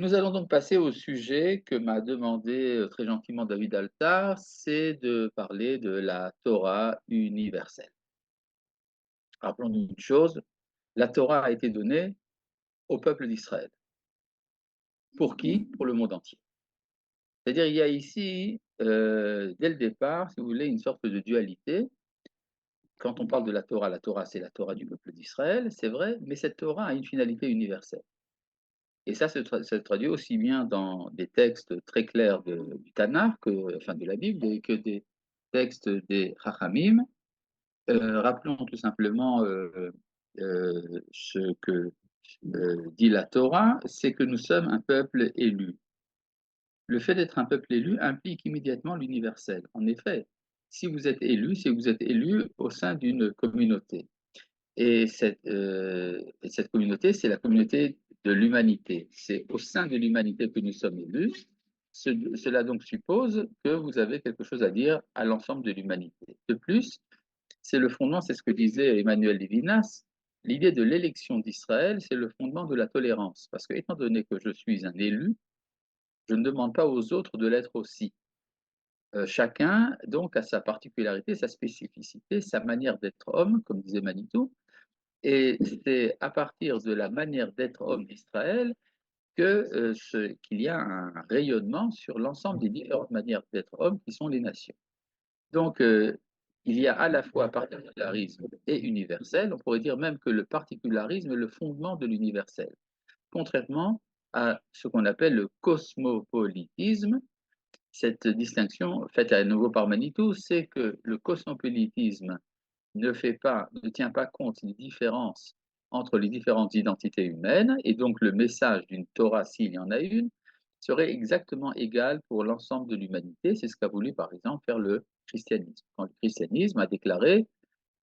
nous allons donc passer au sujet que m'a demandé très gentiment David Altar, c'est de parler de la Torah universelle. Rappelons-nous une chose, la Torah a été donnée au peuple d'Israël. Pour qui? Pour le monde entier. C'est-à-dire il y a ici, dès le départ, si vous voulez, une sorte de dualité. Quand on parle de la Torah c'est la Torah du peuple d'Israël, c'est vrai, mais cette Torah a une finalité universelle. Et ça se traduit aussi bien dans des textes très clairs du Tanakh, enfin de la Bible, que des textes des Chachamim. Rappelons tout simplement ce que dit la Torah, c'est que nous sommes un peuple élu. Le fait d'être un peuple élu implique immédiatement l'universel. En effet, si vous êtes élu, c'est que vous êtes élu au sein d'une communauté. Et cette communauté, c'est la communauté de l'humanité. C'est au sein de l'humanité que nous sommes élus. Cela donc suppose que vous avez quelque chose à dire à l'ensemble de l'humanité. De plus, c'est le fondement, c'est ce que disait Emmanuel Levinas, l'idée de l'élection d'Israël, c'est le fondement de la tolérance. Parce que, étant donné que je suis un élu, je ne demande pas aux autres de l'être aussi. Chacun, donc, a sa particularité, sa spécificité, sa manière d'être homme, comme disait Manitou, et c'est à partir de la manière d'être homme d'Israël qu'il y a un rayonnement sur l'ensemble des différentes manières d'être homme qui sont les nations. Donc, il y a à la fois particularisme et universel. On pourrait dire même que le particularisme est le fondement de l'universel, contrairement à ce qu'on appelle le cosmopolitisme. Cette distinction faite à nouveau par Manitou, c'est que le cosmopolitisme ne tient pas compte des différences entre les différentes identités humaines, et donc le message d'une Torah, s'il y en a une, serait exactement égal pour l'ensemble de l'humanité. C'est ce qu'a voulu, par exemple, faire le christianisme. Quand le christianisme a déclaré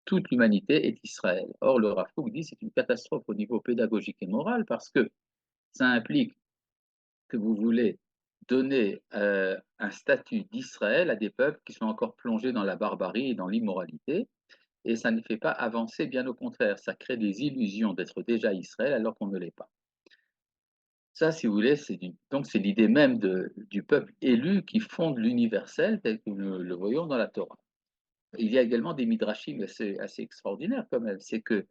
toute l'humanité est Israël. Or, le Rav Kook dit c'est une catastrophe au niveau pédagogique et moral parce que ça implique que vous voulez donner un statut d'Israël à des peuples qui sont encore plongés dans la barbarie et dans l'immoralité, et ça ne fait pas avancer, bien au contraire, ça crée des illusions d'être déjà Israël alors qu'on ne l'est pas. Ça, si vous voulez, donc c'est l'idée même du peuple élu qui fonde l'universel tel que nous le voyons dans la Torah. Il y a également des midrashim assez extraordinaires quand même. C'est que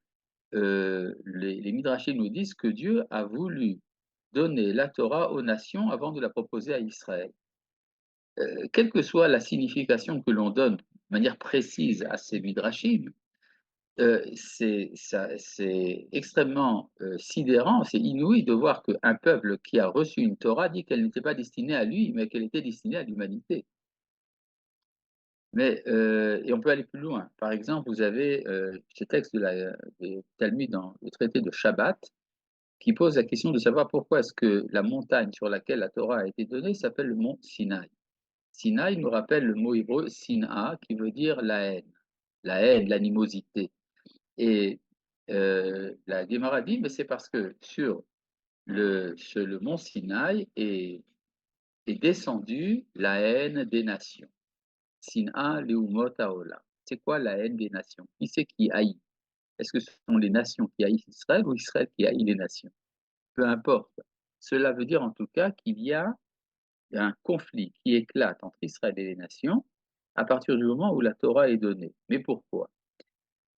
les midrashim nous disent que Dieu a voulu donner la Torah aux nations avant de la proposer à Israël. Quelle que soit la signification que l'on donne de manière précise à ces midrashim, c'est extrêmement, sidérant, c'est inouï de voir qu'un peuple qui a reçu une Torah dit qu'elle n'était pas destinée à lui, mais qu'elle était destinée à l'humanité. Mais, et on peut aller plus loin. Par exemple, vous avez, ce texte des Talmud dans le traité de Shabbat, qui pose la question de savoir pourquoi est-ce que la montagne sur laquelle la Torah a été donnée s'appelle le mont Sinaï. Sinaï nous rappelle le mot hébreu Sina, qui veut dire la haine, l'animosité. Et la Guémara dit, mais c'est parce que sur le mont Sinaï est descendue la haine des nations. Sina leumot haolam. C'est quoi la haine des nations? Qui c'est qui haït? Est-ce que ce sont les nations qui haïssent Israël ou Israël qui haït les nations? Peu importe. Cela veut dire en tout cas qu'il y a un conflit qui éclate entre Israël et les nations à partir du moment où la Torah est donnée. Mais pourquoi?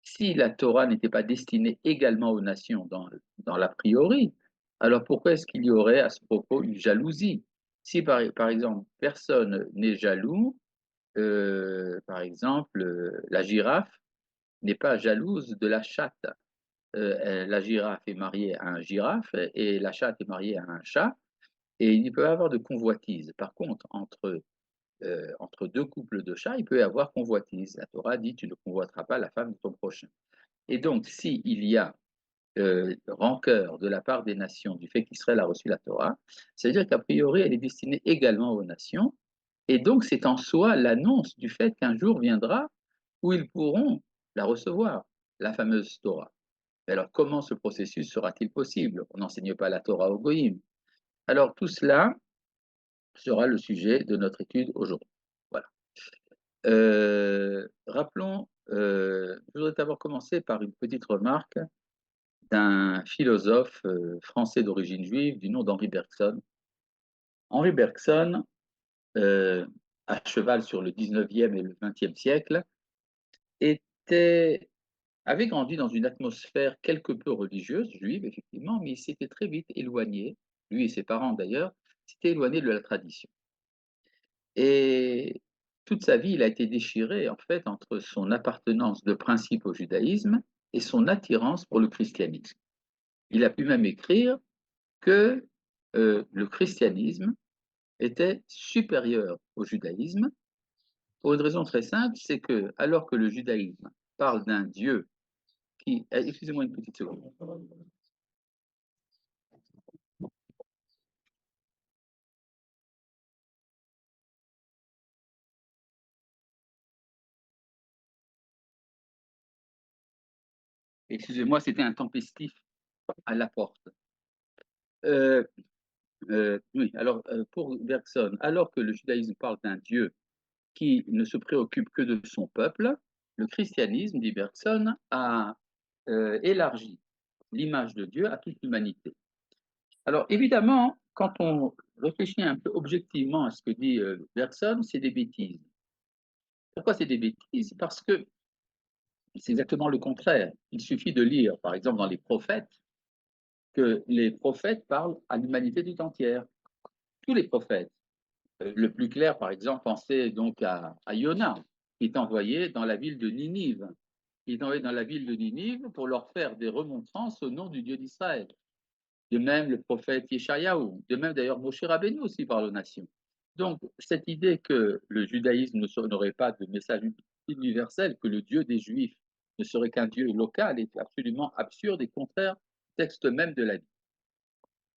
Si la Torah n'était pas destinée également aux nations dans l'a priori, alors pourquoi est-ce qu'il y aurait à ce propos une jalousie? Si par exemple personne n'est jaloux, par exemple, la girafe n'est pas jalouse de la chatte. La girafe est mariée à un girafe et la chatte est mariée à un chat, et il peut y avoir de convoitise. Par contre, entre 2 couples de chats, il peut y avoir convoitise. La Torah dit: «Tu ne convoiteras pas la femme de ton prochain». Et donc, s'il y a rancœur de la part des nations du fait qu'Israël a reçu la Torah, c'est-à-dire qu'a priori, elle est destinée également aux nations. Et donc, c'est en soi l'annonce du fait qu'un jour viendra où ils pourront la recevoir, la fameuse Torah. Mais alors, comment ce processus sera-t-il possible? On n'enseigne pas la Torah aux Goïm. Alors, tout cela sera le sujet de notre étude aujourd'hui. Voilà. Rappelons, je voudrais d'abord commencer par une petite remarque d'un philosophe français d'origine juive du nom d'Henri Bergson, Henri Bergson, à cheval sur le 19e et le 20e siècle, avait grandi dans une atmosphère quelque peu religieuse, juive effectivement, mais il s'était très vite éloigné, lui et ses parents d'ailleurs, s'étaient éloignés de la tradition. Et toute sa vie, il a été déchiré en fait entre son appartenance de principe au judaïsme et son attirance pour le christianisme. Il a pu même écrire que le christianisme était supérieur au judaïsme pour une raison très simple, c'est que alors que le judaïsme parle d'un Dieu qui... Excusez-moi une petite seconde. Excusez-moi, c'était un tempestif à la porte. Euh, oui, alors pour Bergson, alors que le judaïsme parle d'un Dieu qui ne se préoccupe que de son peuple, le christianisme, dit Bergson, a élargi l'image de Dieu à toute l'humanité. Alors évidemment, quand on réfléchit un peu objectivement à ce que dit Bergson, c'est des bêtises. Pourquoi c'est des bêtises? Parce que c'est exactement le contraire. Il suffit de lire, par exemple, dans les prophètes, que les prophètes parlent à l'humanité tout entière. Tous les prophètes. Le plus clair, par exemple, pensez donc à Yona, qui est envoyé dans la ville de Ninive. Il est envoyé dans la ville de Ninive pour leur faire des remontrances au nom du Dieu d'Israël. De même, le prophète Yeshayahu, de même d'ailleurs Moshe Rabbeinu aussi parle aux nations. Donc, cette idée que le judaïsme n'aurait pas de message universel, que le Dieu des Juifs ne serait qu'un Dieu local, est absolument absurde et contraire au texte même de la Bible.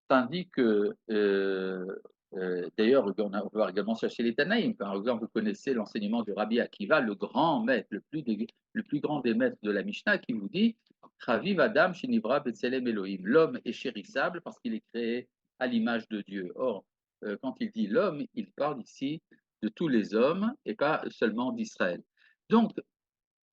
Tandis que, d'ailleurs, on va également chercher les Tanaïm. Par exemple, vous connaissez l'enseignement du Rabbi Akiva, le grand maître, le plus grand des maîtres de la Mishnah, qui vous dit Chaviv Adam Shinivra Betselem Elohim. L'homme est chérissable parce qu'il est créé à l'image de Dieu. Or, quand il dit l'homme, il parle ici de tous les hommes et pas seulement d'Israël. Donc,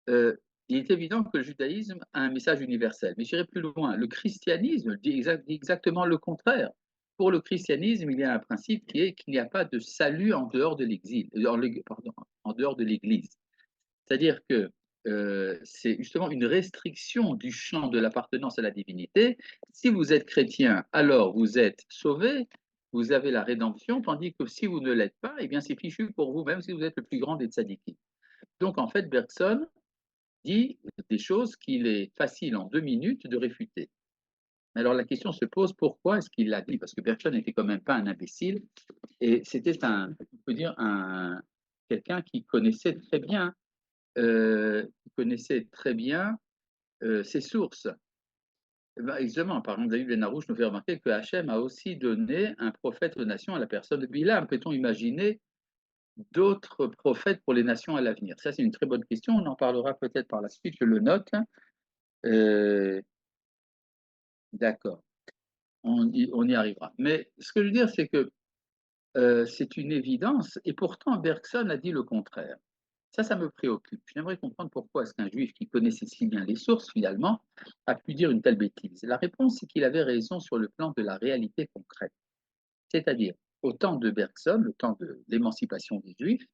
euh, il est évident que le judaïsme a un message universel. Mais j'irai plus loin. Le christianisme dit exactement le contraire. Pour le christianisme, il y a un principe qui est qu'il n'y a pas de salut en dehors de l'exil, en dehors de l'Église. C'est-à-dire que c'est justement une restriction du champ de l'appartenance à la divinité. Si vous êtes chrétien, alors vous êtes sauvé, vous avez la rédemption, tandis que si vous ne l'êtes pas, eh bien c'est fichu pour vous, même si vous êtes le plus grand des tzadikim. Donc en fait, Bergson dit des choses qu'il est facile en 2 minutes de réfuter. Alors la question se pose, pourquoi est-ce qu'il l'a dit? Parce que Bergson n'était quand même pas un imbécile, et c'était on peut dire, quelqu'un qui connaissait très bien, ses sources. Ben, justement, par exemple, David Benarouche nous fait remarquer que Hachem a aussi donné un prophète aux nations à la personne de Bilam. Peut-on imaginer d'autres prophètes pour les nations à l'avenir? Ça, c'est une très bonne question. On en parlera peut-être par la suite, je le note. Euh, D'accord, on y arrivera. Mais ce que je veux dire, c'est que c'est une évidence, et pourtant Bergson a dit le contraire. Ça me préoccupe. J'aimerais comprendre pourquoi est-ce qu'un juif qui connaissait si bien les sources, finalement, a pu dire une telle bêtise. La réponse, c'est qu'il avait raison sur le plan de la réalité concrète. C'est-à-dire, au temps de Bergson, le temps de l'émancipation des juifs,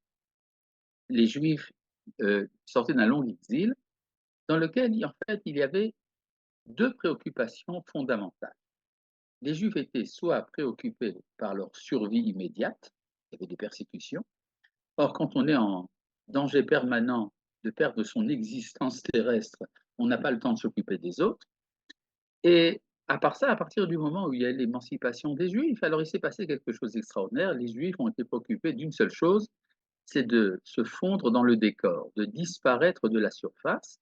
les juifs sortaient d'un long exil dans lequel, en fait, il y avait deux préoccupations fondamentales. Les Juifs étaient soit préoccupés par leur survie immédiate, il y avait des persécutions. Or, quand on est en danger permanent de perdre son existence terrestre, on n'a pas le temps de s'occuper des autres. Et à part ça, à partir du moment où il y a l'émancipation des Juifs, alors il s'est passé quelque chose d'extraordinaire. Les Juifs ont été préoccupés d'une seule chose, c'est de se fondre dans le décor, de disparaître de la surface,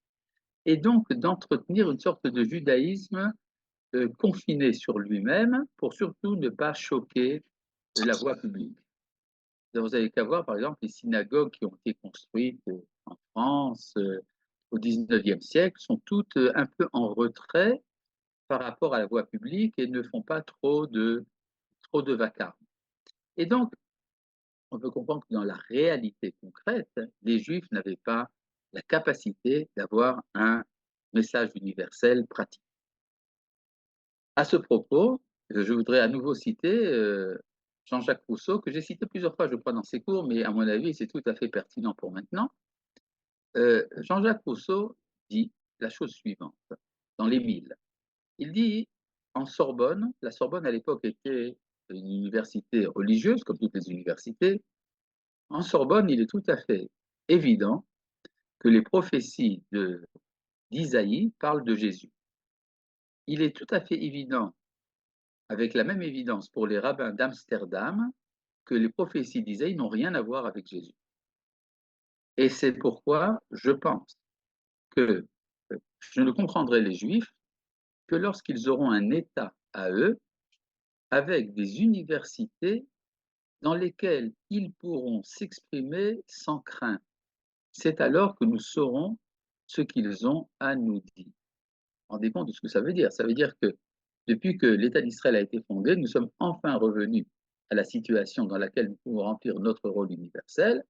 et donc d'entretenir une sorte de judaïsme confiné sur lui-même pour surtout ne pas choquer la voie publique. Vous avez qu'à voir, par exemple, les synagogues qui ont été construites en France au XIXe siècle sont toutes un peu en retrait par rapport à la voie publique et ne font pas trop de vacarme. Et donc, on peut comprendre que dans la réalité concrète, les Juifs n'avaient pas la capacité d'avoir un message universel pratique. À ce propos, je voudrais à nouveau citer Jean-Jacques Rousseau, que j'ai cité plusieurs fois, je crois, dans ses cours, mais à mon avis, c'est tout à fait pertinent pour maintenant. Jean-Jacques Rousseau dit la chose suivante, dans l'Émile. Il dit, en Sorbonne, la Sorbonne à l'époque était une université religieuse, comme toutes les universités. En Sorbonne, il est tout à fait évident que les prophéties d'Isaïe parlent de Jésus. Il est tout à fait évident, avec la même évidence pour les rabbins d'Amsterdam, que les prophéties d'Isaïe n'ont rien à voir avec Jésus. Et c'est pourquoi je pense que je ne comprendrai les Juifs que lorsqu'ils auront un État à eux, avec des universités dans lesquelles ils pourront s'exprimer sans crainte. C'est alors que nous saurons ce qu'ils ont à nous dire. Rendez compte de ce que ça veut dire. Ça veut dire que depuis que l'État d'Israël a été fondé, nous sommes enfin revenus à la situation dans laquelle nous pouvons remplir notre rôle universel,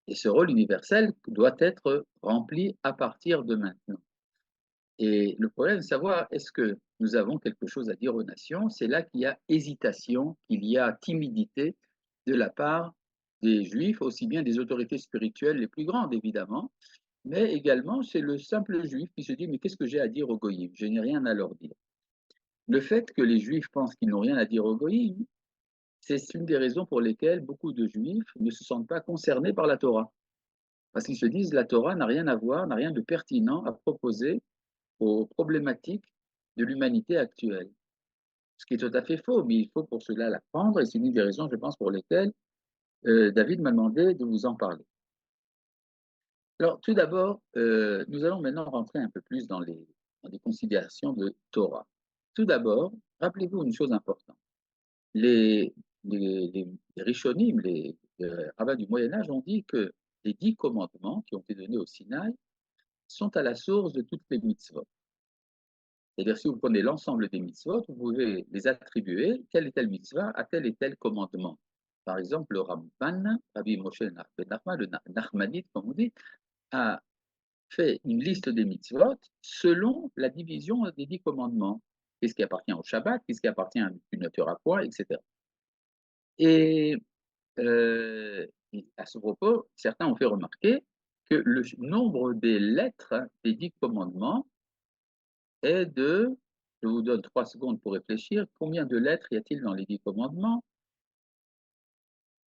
et ce rôle universel doit être rempli à partir de maintenant. Et le problème, c'est de savoir est-ce que nous avons quelque chose à dire aux nations. C'est là qu'il y a hésitation, qu'il y a timidité de la part des Juifs, aussi bien des autorités spirituelles les plus grandes, évidemment, mais également c'est le simple Juif qui se dit mais qu'est-ce que j'ai à dire aux Goïms? Je n'ai rien à leur dire. Le fait que les Juifs pensent qu'ils n'ont rien à dire aux Goïms, c'est une des raisons pour lesquelles beaucoup de Juifs ne se sentent pas concernés par la Torah. Parce qu'ils se disent la Torah n'a rien à voir, n'a rien de pertinent à proposer aux problématiques de l'humanité actuelle. Ce qui est tout à fait faux, mais il faut pour cela l'apprendre, et c'est une des raisons, je pense, pour lesquelles David m'a demandé de vous en parler. Alors, tout d'abord, nous allons maintenant rentrer un peu plus dans les considérations de Torah. Tout d'abord, rappelez-vous une chose importante. Les, les Rishonim, les rabbins du Moyen-Âge, ont dit que les 10 commandements qui ont été donnés au Sinaï sont à la source de toutes les mitzvot. C'est-à-dire, si vous prenez l'ensemble des mitzvot, vous pouvez les attribuer, telle et telle mitzvah, à tel et tel commandement. Par exemple, le Ramban, Rabbi Moshe Ben Nachman, le Nachmanide, comme on dit, a fait une liste des mitzvot selon la division des 10 commandements. Qu'est-ce qui appartient au Shabbat, qu'est-ce qui appartient à une Torah quoi, etc. Et euh, à ce propos, certains ont fait remarquer que le nombre des lettres des 10 commandements est de, je vous donne 3 secondes pour réfléchir, combien de lettres y a-t-il dans les 10 commandements?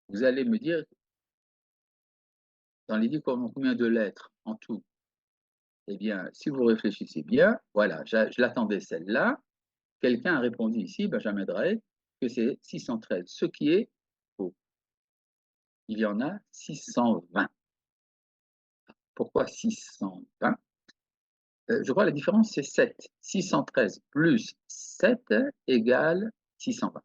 Vous allez me dire, dans les 10 commandements, combien de lettres en tout? Eh bien, si vous réfléchissez bien, voilà, je l'attendais celle-là. Quelqu'un a répondu ici, Benjamin Drake, que c'est 613, ce qui est faux. Il y en a 620. Pourquoi 620? Je crois que la différence, c'est 7. 613 plus 7 égale 620.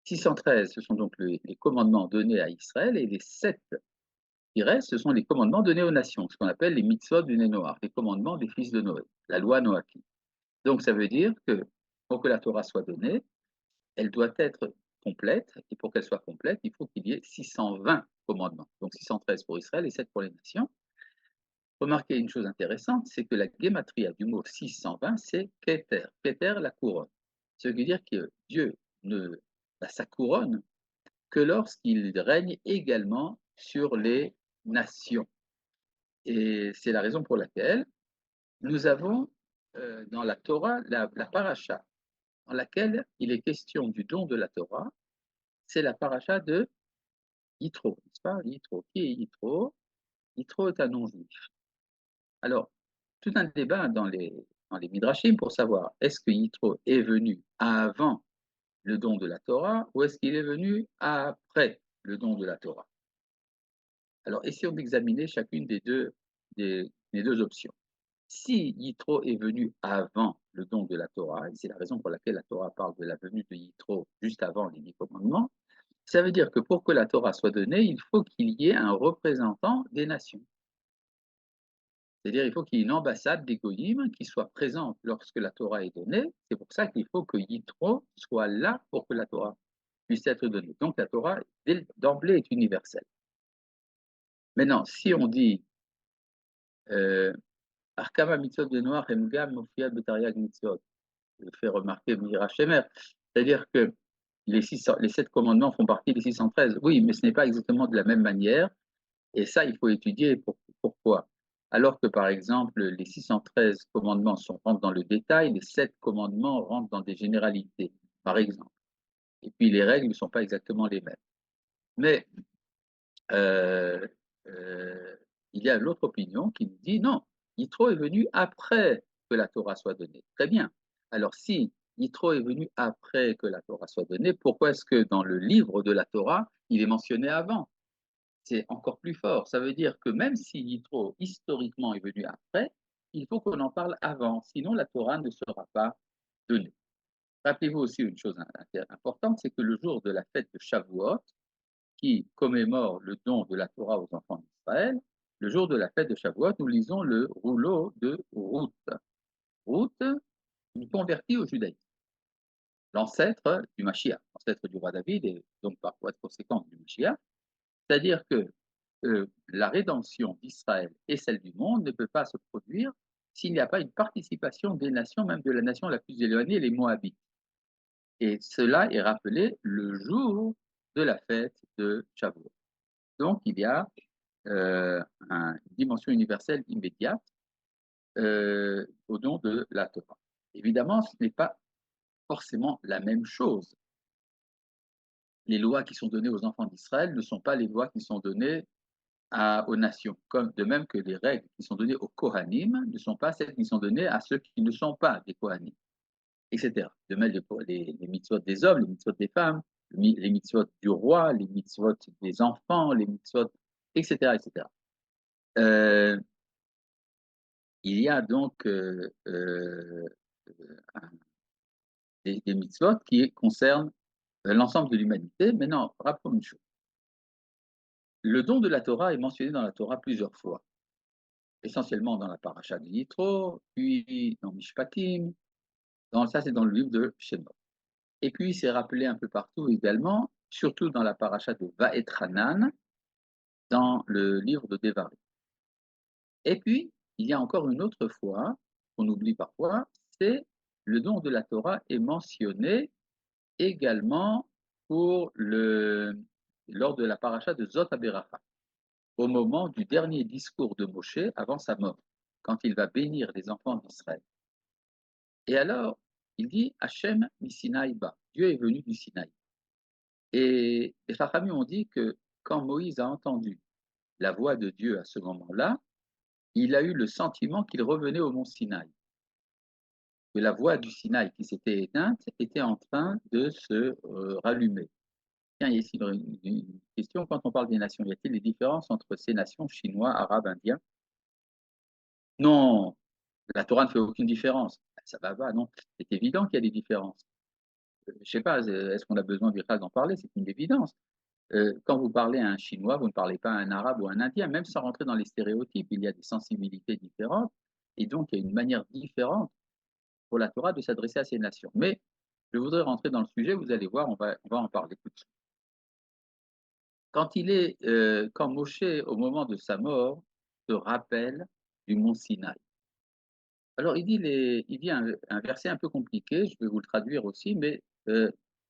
613, ce sont donc les commandements donnés à Israël, et les 7 qui restent, ce sont les commandements donnés aux nations, ce qu'on appelle les mitzvot du Nénoar, les commandements des fils de Noé, la loi noachide. Donc ça veut dire que pour que la Torah soit donnée, elle doit être complète, et pour qu'elle soit complète, il faut qu'il y ait 620 commandements. Donc 613 pour Israël et 7 pour les nations. Remarquez une chose intéressante, c'est que la guématria du mot 620, c'est Keter, Keter, la couronne. Ce qui veut dire que Dieu ne sa couronne que lorsqu'il règne également sur les nations. Et c'est la raison pour laquelle nous avons dans la Torah la paracha dans laquelle il est question du don de la Torah, c'est la paracha de Yitro, n'est-ce pas? Yitro. Qui est Yitro? Yitro est un non-juif. Alors, tout un débat dans les Midrashim pour savoir est-ce que Yitro est venu avant le don de la Torah ou est-ce qu'il est venu après le don de la Torah? Alors, essayons d'examiner chacune des deux options. Si Yitro est venu avant le don de la Torah, et c'est la raison pour laquelle la Torah parle de la venue de Yitro juste avant les 10 commandements, ça veut dire que pour que la Torah soit donnée, il faut qu'il y ait un représentant des nations. C'est-à-dire il faut qu'il y ait une ambassade des Goïm qui soit présente lorsque la Torah est donnée. C'est pour ça qu'il faut que Yitro soit là pour que la Torah puisse être donnée. Donc la Torah, d'emblée, est universelle. Maintenant, si on dit Arkama mitzvot de noir emgam mofiat betariag mitzvot, je fais remarquer Mira Shemer, c'est-à-dire que les 7 commandements font partie des 613. Oui, mais ce n'est pas exactement de la même manière. Et ça, il faut étudier pourquoi. Alors que, par exemple, les 613 commandements rentrent dans le détail, les 7 commandements rentrent dans des généralités, par exemple. Et puis, les règles ne sont pas exactement les mêmes. Mais euh, euh, il y a l'autre opinion qui nous dit non, Yitro est venu après que la Torah soit donnée. Très bien. Alors, si Yitro est venu après que la Torah soit donnée, pourquoi est-ce que dans le livre de la Torah, il est mentionné avant? C'est encore plus fort. Ça veut dire que même si Yitro, historiquement, est venu après, il faut qu'on en parle avant, sinon la Torah ne sera pas donnée. Rappelez-vous aussi une chose importante, c'est que le jour de la fête de Shavuot, qui commémore le don de la Torah aux enfants d'Israël, le jour de la fête de Shavuot, nous lisons le rouleau de Ruth. Ruth, une convertie au judaïsme, l'ancêtre du Mashiach, l'ancêtre du roi David et donc par voie de conséquence du Mashiach. C'est-à-dire que la rédemption d'Israël et celle du monde ne peut pas se produire s'il n'y a pas une participation des nations, même de la nation la plus éloignée, les Moabites. Et cela est rappelé le jour de la fête de Shavuot. Donc, il y a une dimension universelle immédiate au don de la Torah. Évidemment, ce n'est pas forcément la même chose. Les lois qui sont données aux enfants d'Israël ne sont pas les lois qui sont données aux nations, comme de même que les règles qui sont données aux Kohanim ne sont pas celles qui sont données à ceux qui ne sont pas des Kohanim, etc. De même les mitzvot des hommes, les mitzvot des femmes, les mitzvot du roi, les mitzvot des enfants, les mitzvot, etc. etc. Euh, il y a donc des mitzvot qui concernent l'ensemble de l'humanité. Maintenant, rappelons une chose. Le don de la Torah est mentionné dans la Torah plusieurs fois, essentiellement dans la paracha de Yitro, puis dans Mishpatim, ça c'est dans le livre de Shemot. Et puis c'est rappelé un peu partout également, surtout dans la paracha de Vaetranan, dans le livre de Devarim. Et puis, il y a encore une autre fois, qu'on oublie parfois, c'est le don de la Torah est mentionné également lors de la paracha de Zot HaBeracha, au moment du dernier discours de Moshe avant sa mort, quand il va bénir les enfants d'Israël. Et alors, il dit Hachem Misinaï Ba, Dieu est venu du Sinaï. Et les Chachamim ont dit que quand Moïse a entendu la voix de Dieu à ce moment-là, il a eu le sentiment qu'il revenait au mont Sinaï, que la voix du Sinaï qui s'était éteinte était en train de se rallumer. Tiens, il y a ici une question, quand on parle des nations, y a-t-il des différences entre ces nations, chinois, arabes, indiens? Non, la Torah ne fait aucune différence. Ça va pas, non. C'est évident qu'il y a des différences. Je ne sais pas, est-ce qu'on a besoin d'en parler? C'est une évidence. Quand vous parlez à un Chinois, vous ne parlez pas à un Arabe ou à un Indien, même sans rentrer dans les stéréotypes. Il y a des sensibilités différentes et donc il y a une manière différente pour la Torah de s'adresser à ces nations. Mais je voudrais rentrer dans le sujet, vous allez voir, on va en parler tout de suite. Quand Moshe, au moment de sa mort, se rappelle du mont Sinaï. Alors il dit un verset un peu compliqué, je vais vous le traduire aussi, mais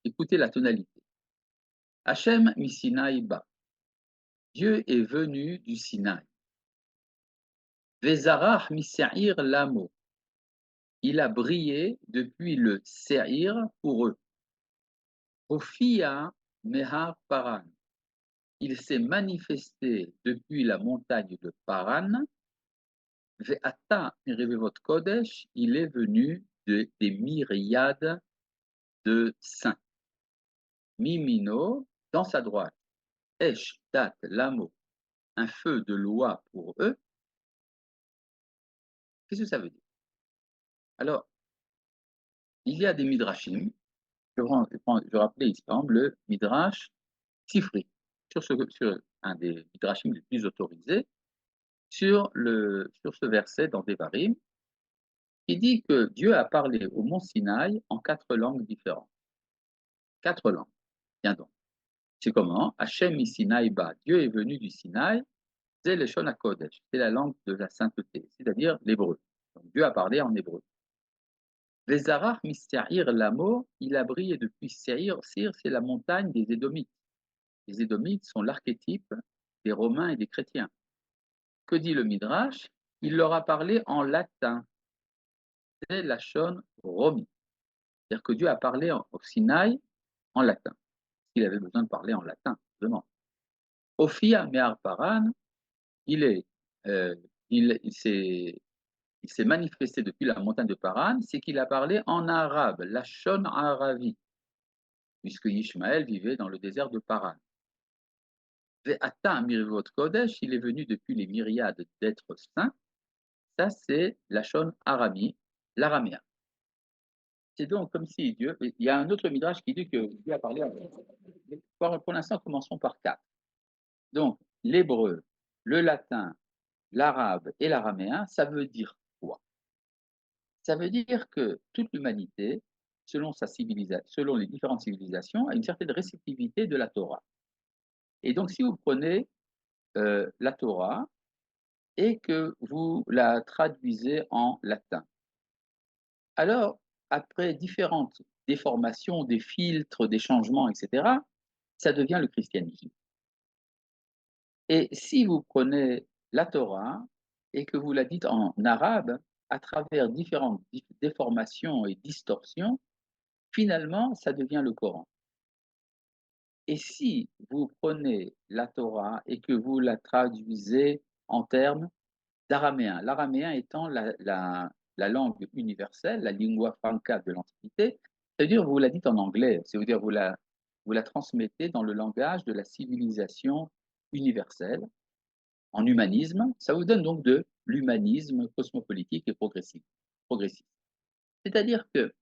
écoutez la tonalité. Hachem mi Sinaï ba. Dieu est venu du Sinaï. Vezarach mi Seir lamo. Il a brillé depuis le Seir pour eux. Ophia mehar Paran. Il s'est manifesté depuis la montagne de Paran. Ve'ata mirevevot kodesh. Il est venu des myriades de saints. Mimino, dans sa droite. Esh dat lamo. Un feu de loi pour eux. Qu'est-ce que ça veut dire? Alors, il y a des midrashim. Je rappelais ici, par exemple, le midrash Sifri, sur un des midrashim les plus autorisés, sur ce verset dans Devarim, qui dit que Dieu a parlé au mont Sinaï en 4 langues différentes. 4 langues. Tiens donc. C'est comment? Hachem Sinaï ba. Dieu est venu du Sinaï. C'est le Shon HaKodesh. C'est la langue de la sainteté, c'est-à-dire l'hébreu. Donc Dieu a parlé en hébreu. Vezarach Mistaïr Lamo, il a brillé depuis Seir. Seir, c'est la montagne des Édomites. Les Édomites sont l'archétype des Romains et des chrétiens. Que dit le Midrash? Il leur a parlé en latin. C'est la Shon Romi. C'est-à-dire que Dieu a parlé au Sinaï en latin. Il avait besoin de parler en latin, vraiment. Ophia Me'ar Paran, il est, euh, il s'est manifesté depuis la montagne de Paran, c'est qu'il a parlé en arabe, la Shon Aravi, puisque Ishmaël vivait dans le désert de Paran. Ve'ata Mirvot Kodesh, il est venu depuis les myriades d'êtres saints. Ça, c'est la Shon Arami, l'araméen. C'est donc comme si Dieu. Il y a un autre midrash qui dit que Dieu a parlé. Pour l'instant, commençons par quatre. Donc, l'hébreu, le latin, l'arabe et l'araméen, ça veut dire quoi? Ça veut dire que toute l'humanité, selon les différentes civilisations, a une certaine réceptivité de la Torah. Et donc, si vous prenez la Torah et que vous la traduisez en latin, alors, après différentes déformations, des filtres, des changements, etc., ça devient le christianisme. Et si vous prenez la Torah et que vous la dites en arabe, à travers différentes déformations et distorsions, finalement, ça devient le Coran. Et si vous prenez la Torah et que vous la traduisez en termes d'araméen, l'araméen étant la langue universelle, la lingua franca de l'Antiquité, c'est-à-dire vous la dites en anglais, c'est-à-dire vous la transmettez dans le langage de la civilisation universelle, en humanisme, ça vous donne donc de l'humanisme cosmopolitique et progressiste. C'est-à-dire que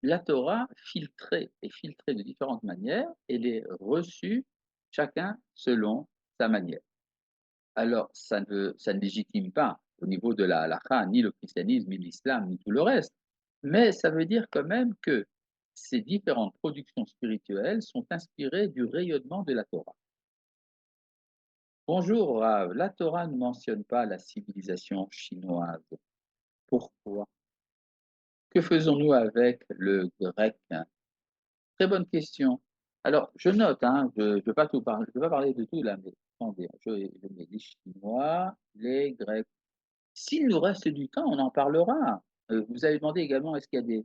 la Torah est filtrée de différentes manières, elle est reçue chacun selon sa manière. Alors, ça ne légitime pas au niveau de la halakha, ni le christianisme, ni l'islam, ni tout le reste, mais ça veut dire quand même que ces différentes productions spirituelles sont inspirées du rayonnement de la Torah. Bonjour Rav, la Torah ne mentionne pas la civilisation chinoise. Pourquoi? Que faisons-nous avec le grec? Très bonne question. Alors, je note, hein, je ne veux pas tout parler, je veux pas parler de tout là, mais attendez, je mets les Chinois, les Grecs. S'il nous reste du temps, on en parlera. Vous avez demandé également est-ce qu'il y a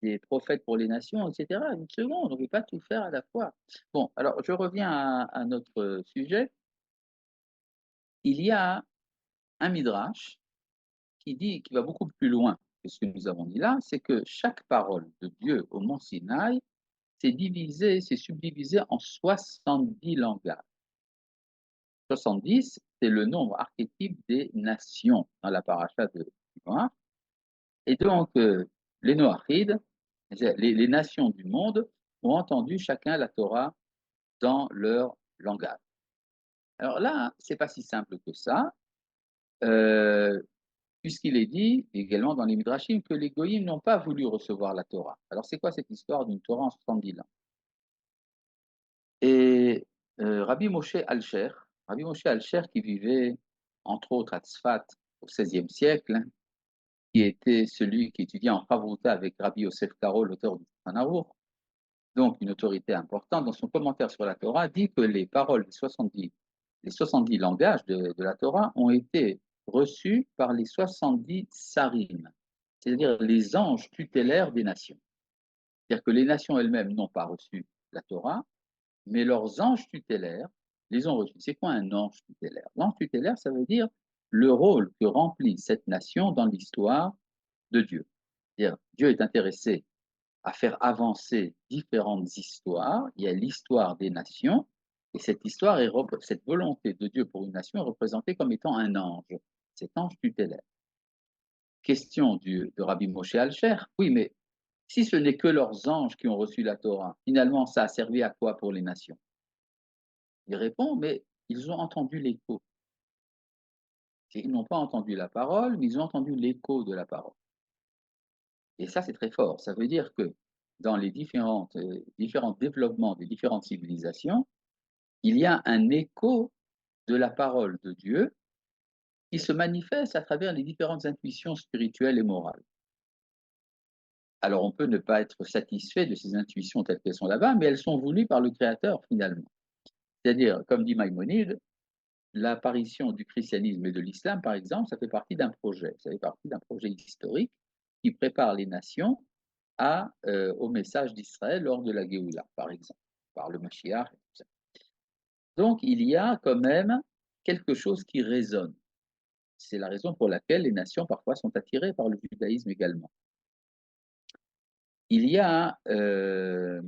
des prophètes pour les nations, etc. Une seconde, on ne peut pas tout faire à la fois. Bon, alors je reviens à notre sujet. Il y a un midrash qui va beaucoup plus loin que ce que nous avons dit là, c'est que chaque parole de Dieu au mont Sinaï s'est subdivisé en 70 langages. 70, c'est le nombre archétype des nations dans la paracha de Noach. Et donc, les Noachides, les nations du monde, ont entendu chacun la Torah dans leur langage. Alors là, c'est pas si simple que ça, euh, puisqu'il est dit également dans les Midrashim que les Goïms n'ont pas voulu recevoir la Torah. Alors c'est quoi cette histoire d'une Torah en 70 ans? Et Rabbi Moshe Alcher, qui vivait entre autres à Tzfat au XVIe siècle, hein, qui était celui qui étudiait en Chavruta avec Rabbi Yosef Karo, l'auteur du Shulchan Aruch, donc une autorité importante, dans son commentaire sur la Torah, dit que les paroles les 70 langages de la Torah ont été reçus par les 70 sarim, c'est-à-dire les anges tutélaires des nations. C'est-à-dire que les nations elles-mêmes n'ont pas reçu la Torah, mais leurs anges tutélaires les ont reçus. C'est quoi un ange tutélaire? L'ange tutélaire, ça veut dire le rôle que remplit cette nation dans l'histoire de Dieu. C'est-à-dire, Dieu est intéressé à faire avancer différentes histoires. Il y a l'histoire des nations, et cette volonté de Dieu pour une nation est représentée comme étant un ange, cet ange tutélaire. Question de Rabbi Moshe Alcher, oui, mais si ce n'est que leurs anges qui ont reçu la Torah, finalement, ça a servi à quoi pour les nations? Il répond, mais ils ont entendu l'écho. Ils n'ont pas entendu la parole, mais ils ont entendu l'écho de la parole. Et ça, c'est très fort. Ça veut dire que dans les différents développements des différentes civilisations, il y a un écho de la parole de Dieu qui se manifeste à travers les différentes intuitions spirituelles et morales. Alors on peut ne pas être satisfait de ces intuitions telles qu'elles sont là-bas, mais elles sont voulues par le Créateur finalement. C'est-à-dire, comme dit Maïmonide, l'apparition du christianisme et de l'islam, par exemple, ça fait partie d'un projet. Ça fait partie d'un projet historique qui prépare les nations au message d'Israël lors de la Géoula, par exemple, par le Mashiach et tout ça. Donc, il y a quand même quelque chose qui résonne. C'est la raison pour laquelle les nations parfois sont attirées par le judaïsme également. Il y a un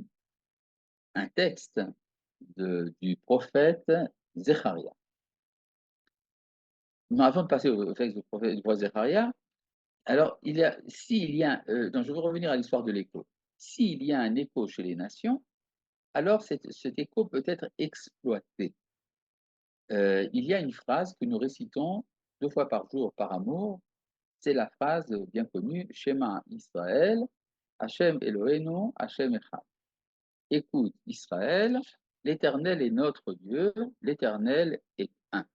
texte du prophète Zecharia. Mais avant de passer au texte du prophète Zecharia, alors, donc je veux revenir à l'histoire de l'écho. S'il y a un écho chez les nations, alors cet écho peut être exploité. Il y a une phrase que nous récitons 2 fois par jour par amour, c'est la phrase bien connue, Shema Israël, Hachem Eloheinu, Hachem Echad. Écoute Israël, l'Éternel est notre Dieu, l'Éternel est un.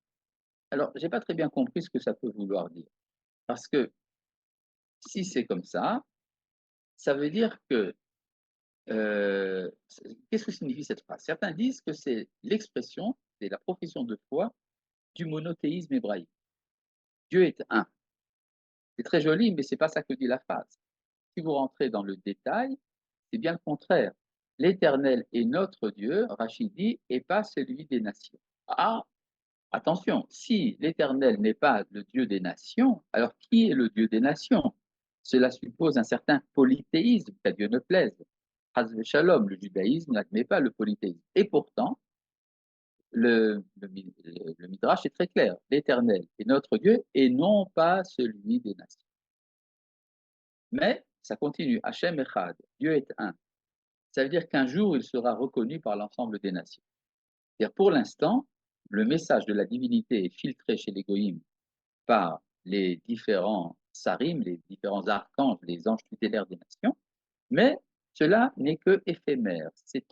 Alors, je n'ai pas très bien compris ce que ça peut vouloir dire. Parce que si c'est comme ça veut dire que qu'est-ce que signifie cette phrase? Certains disent que c'est l'expression, c'est la profession de foi du monothéisme hébraïque. Dieu est un. C'est très joli, mais ce n'est pas ça que dit la phrase. Si vous rentrez dans le détail, c'est bien le contraire. L'Éternel est notre Dieu, Rachid dit, et pas celui des nations. Ah, attention, si l'Éternel n'est pas le Dieu des nations, alors qui est le Dieu des nations? Cela suppose un certain polythéisme, qu'à Dieu ne plaise. Hazve Shalom, le judaïsme n'admet pas le polythéisme. Et pourtant, le Midrash est très clair. L'Éternel est notre Dieu et non pas celui des nations. Mais ça continue. Hachem Echad, Dieu est un. Ça veut dire qu'un jour, il sera reconnu par l'ensemble des nations. C'est-à-dire, pour l'instant, le message de la divinité est filtré chez les Goïms par les différents sarim, les différents archanges, les anges tutélaires des nations, mais cela n'est que éphémère, c'est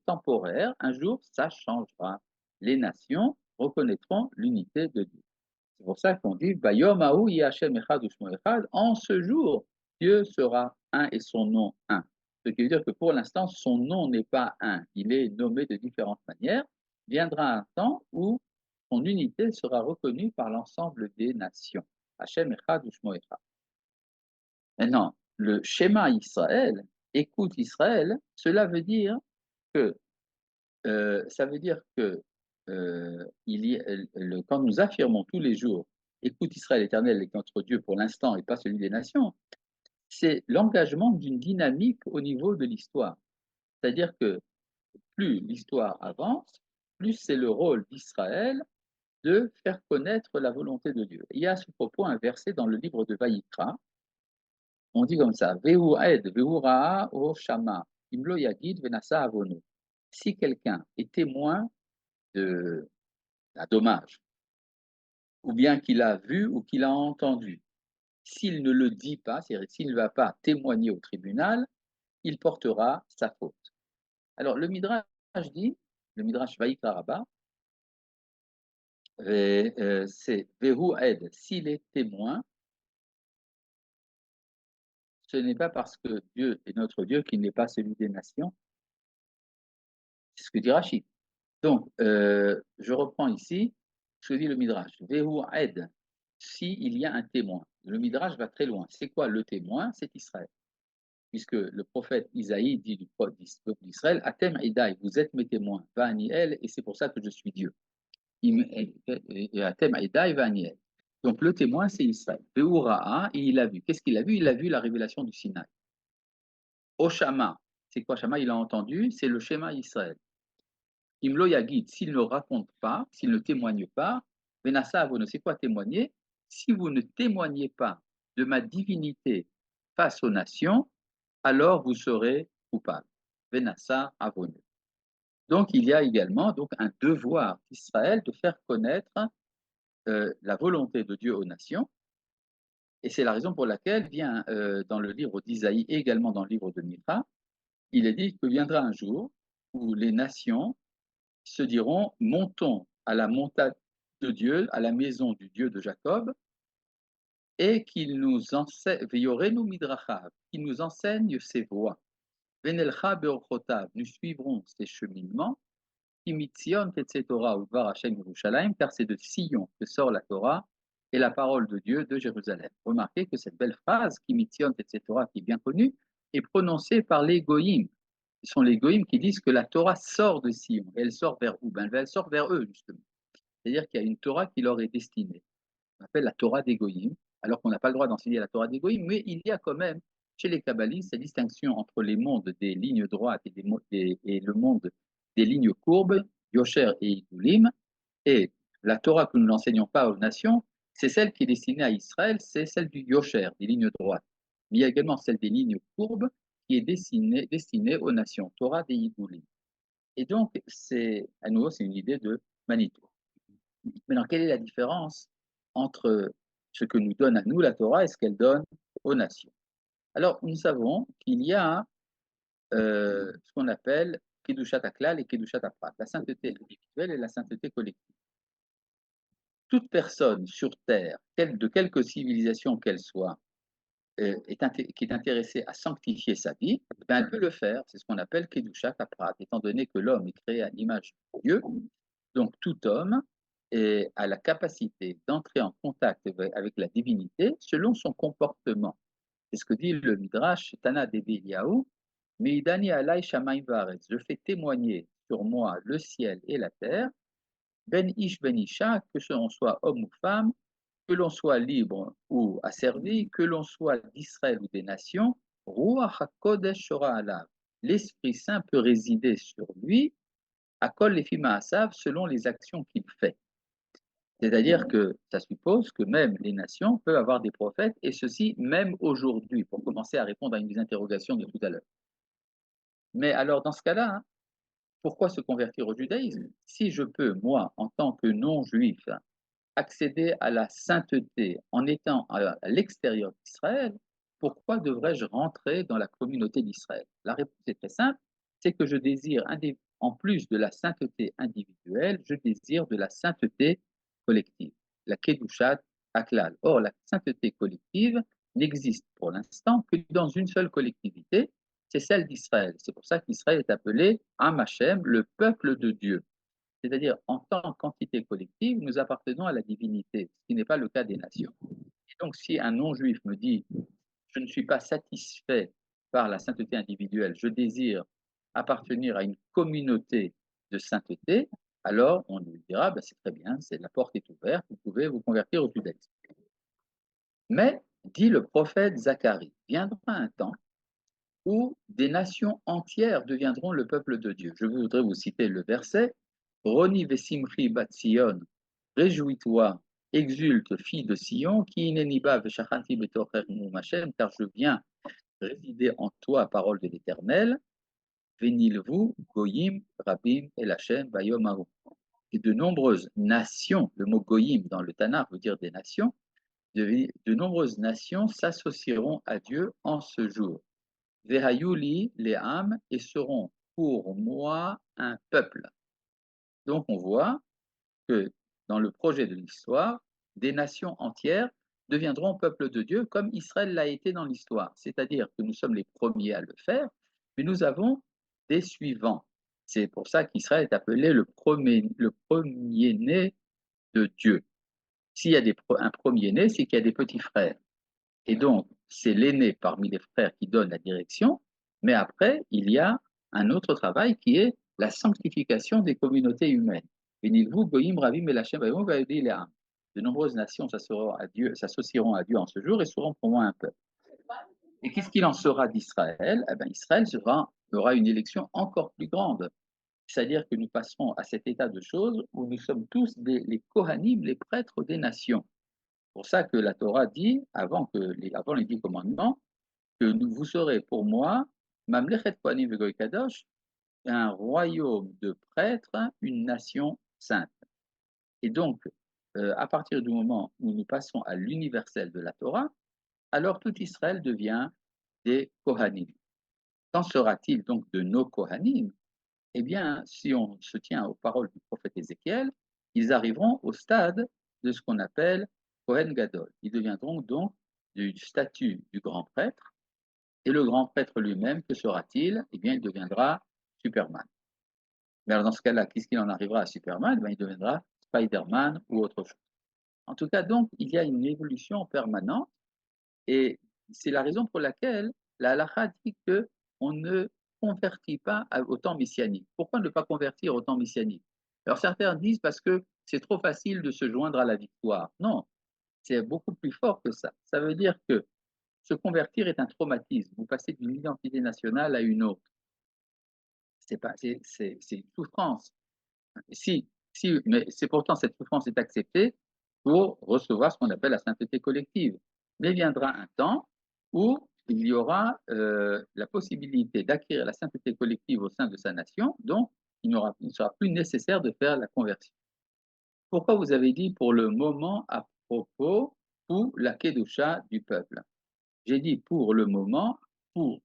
temporaire. Un jour, ça changera. Les nations reconnaîtront l'unité de Dieu. C'est pour ça qu'on dit Bayom Ahu Yahashem Echad Ushmo Echad. En ce jour, Dieu sera un et son nom un. Ce qui veut dire que pour l'instant, son nom n'est pas un. Il est nommé de différentes manières. Viendra un temps où son unité sera reconnue par l'ensemble des nations. Hachem Echad Ushmo Echad. Maintenant, le schéma Israël, écoute Israël, cela veut dire que ça veut dire que quand nous affirmons tous les jours, écoute Israël éternel est notre Dieu pour l'instant et pas celui des nations, c'est l'engagement d'une dynamique au niveau de l'histoire. C'est-à-dire que plus l'histoire avance, plus c'est le rôle d'Israël de faire connaître la volonté de Dieu. Il y a à ce propos un verset dans le livre de Vaïkra, on dit comme ça, Vehu Ed, Vehu Ra'a O Shama, Imlo Yagid Venasa Avono. Si quelqu'un est témoin d'un dommage, ou bien qu'il a vu ou qu'il a entendu, s'il ne le dit pas, c'est-à-dire s'il ne va pas témoigner au tribunal, il portera sa faute. Alors le Midrash dit, le Midrash Vaïkra Rabbah, c'est Vehu Ed, s'il est témoin, ce n'est pas parce que Dieu est notre Dieu qu'il n'est pas celui des nations. C'est ce que dit Rachid. Donc, je reprends ici ce que dit le Midrash. Vehu Ed, s'il y a un témoin. Le Midrash va très loin. C'est quoi le témoin? C'est Israël. Puisque le prophète Isaïe dit du peuple d'Israël, Atem Edai, vous êtes mes témoins, Va'aniel, et c'est pour ça que je suis Dieu. Atem Edai, Va'aniel. Donc le témoin, c'est Israël. Ve'ura'a, et il a vu. Qu'est-ce qu'il a vu? Il a vu la révélation du Sinaï. Oshama, c'est quoi Shama? Il a entendu, c'est le schéma Israël. Imlo Yagid, s'il ne raconte pas, s'il ne témoigne pas, Venasa Avono, c'est quoi témoigner? Si vous ne témoignez pas de ma divinité face aux nations, alors vous serez coupable. Venassa Avono. Donc il y a également donc, un devoir d'Israël de faire connaître la volonté de Dieu aux nations. Et c'est la raison pour laquelle vient dans le livre d'Isaïe et également dans le livre de Mitra, il est dit que viendra un jour où les nations se diront, montons à la montagne de Dieu, à la maison du Dieu de Jacob, et qu'il nous enseigne, Veyorenu midrachav, qu'il nous enseigne ses voies. Venelcha beorchotav, nous suivrons ses cheminements. Kimitzion tetze Torah udvar Hashem Yerushalayim, car c'est de Sion que sort la Torah et la parole de Dieu de Jérusalem. Remarquez que cette belle phrase, Kimitzion tetze Torah, qui est bien connue, est prononcée par les goïms. Ce sont les goïms qui disent que la Torah sort de Sion. Et elle sort vers où? Elle sort vers eux, justement. C'est-à-dire qu'il y a une Torah qui leur est destinée. On appelle la Torah des goïms, alors qu'on n'a pas le droit d'enseigner la Torah des goïms, mais il y a quand même, chez les kabbalistes, cette distinction entre les mondes des lignes droites et le monde des lignes courbes, Yosher et Idulim, et la Torah que nous n'enseignons pas aux nations, c'est celle qui est destinée à Israël, c'est celle du Yosher, des lignes droites. Mais il y a également celle des lignes courbes qui est destinée aux nations, Torah des Idulim. Et donc, à nouveau, c'est une idée de Manitou. Maintenant, quelle est la différence entre ce que nous donne à nous la Torah et ce qu'elle donne aux nations? Alors, nous savons qu'il y a ce qu'on appelle Kedushat Aklal et Kedushat Aprat, la sainteté individuelle et la sainteté collective. Toute personne sur Terre, de quelque civilisation qu'elle soit, qui est intéressée à sanctifier sa vie, ben, elle peut le faire. C'est ce qu'on appelle Kedushat Aprat, étant donné que l'homme est créé à l'image de Dieu. Donc, tout homme a la capacité d'entrer en contact avec la divinité selon son comportement. C'est ce que dit le Midrash Tana Devi Eliyahu. Meidani alai shamayim vaaretz. Je fais témoigner sur moi le ciel et la terre. Ben ish ben isha, que l'on soit homme ou femme, que l'on soit libre ou asservi, que l'on soit d'Israël ou des nations, Ruach HaKodesh Shora Alav. L'Esprit Saint peut résider sur lui, à Kol Lefi Ma'asav, selon les actions qu'il fait. C'est-à-dire que ça suppose que même les nations peuvent avoir des prophètes, et ceci même aujourd'hui, pour commencer à répondre à une des interrogations de tout à l'heure. Mais alors, dans ce cas-là, hein, pourquoi se convertir au judaïsme? Si je peux, moi, en tant que non-juif, accéder à la sainteté en étant à l'extérieur d'Israël, pourquoi devrais-je rentrer dans la communauté d'Israël? La réponse est très simple, c'est que je désire, en plus de la sainteté individuelle, je désire de la sainteté collective, la Kedushat Aklal. Or, la sainteté collective n'existe pour l'instant que dans une seule collectivité, c'est celle d'Israël. C'est pour ça qu'Israël est appelé Am Hashem, le peuple de Dieu. C'est-à-dire, en tant qu'entité collective, nous appartenons à la divinité, ce qui n'est pas le cas des nations. Et donc, si un non-juif me dit je ne suis pas satisfait par la sainteté individuelle, je désire appartenir à une communauté de sainteté, alors on lui dira ben, c'est très bien, la porte est ouverte, vous pouvez vous convertir au judaïsme. Mais, dit le prophète Zacharie, viendra un temps où des nations entières deviendront le peuple de Dieu. Je voudrais vous citer le verset Roni vesimri bat Sion, réjouis-toi, exulte, fille de Sion, qui ineniba veshachanti betocher Hashem, car je viens résider en toi, parole de l'Éternel, venilvu goyim rabim el Hashem bayomahu. Et de nombreuses nations, le mot goyim dans le Tanakh veut dire des nations, de nombreuses nations s'associeront à Dieu en ce jour. Vehayuli les âmes et seront pour moi un peuple. Donc on voit que dans le projet de l'histoire, des nations entières deviendront peuple de Dieu comme Israël l'a été dans l'histoire. C'est-à-dire que nous sommes les premiers à le faire, mais nous avons des suivants. C'est pour ça qu'Israël est appelé le premier-né de Dieu. S'il y a un premier-né, c'est qu'il y a des petits frères. Et donc, c'est l'aîné parmi les frères qui donne la direction, mais après, il y a un autre travail qui est la sanctification des communautés humaines. De nombreuses nations s'associeront à Dieu en ce jour et seront pour moi un peuple. Et qu'est-ce qu'il en sera d'Israël? Eh bien, Israël aura une élection encore plus grande. C'est-à-dire que nous passerons à cet état de choses où nous sommes tous les Kohanim, les prêtres des nations. C'est pour ça que la Torah dit, avant les 10 commandements, que vous serez pour moi, Mamlechet Kohanim Vegoy Kadosh, un royaume de prêtres, une nation sainte. Et donc, à partir du moment où nous passons à l'universel de la Torah, alors tout Israël devient des Kohanim. Qu'en sera-t-il donc de nos Kohanim? Eh bien, si on se tient aux paroles du prophète Ézéchiel, ils arriveront au stade de ce qu'on appelle Kohen Gadol. Ils deviendront donc du statut du grand prêtre. Et le grand prêtre lui-même, que sera-t-il? Eh bien, il deviendra Superman. Mais alors dans ce cas-là, qu'est-ce qu'il en arrivera à Superman? Il deviendra Spider-Man ou autre chose. En tout cas, donc, il y a une évolution permanente et c'est la raison pour laquelle la halakha dit qu'on ne convertit pas au temps messianique. Pourquoi ne pas convertir au temps messianique? Alors certains disent parce que c'est trop facile de se joindre à la victoire. Non, c'est beaucoup plus fort que ça. Ça veut dire que se convertir est un traumatisme. Vous passez d'une identité nationale à une autre. C'est une souffrance. Mais c'est pourtant cette souffrance est acceptée pour recevoir ce qu'on appelle la sainteté collective. Mais viendra un temps où il y aura la possibilité d'acquérir la sainteté collective au sein de sa nation, donc il ne sera plus nécessaire de faire la conversion. Pourquoi vous avez dit pour le moment à propos pour la Kedusha du peuple? J'ai dit pour le moment, pour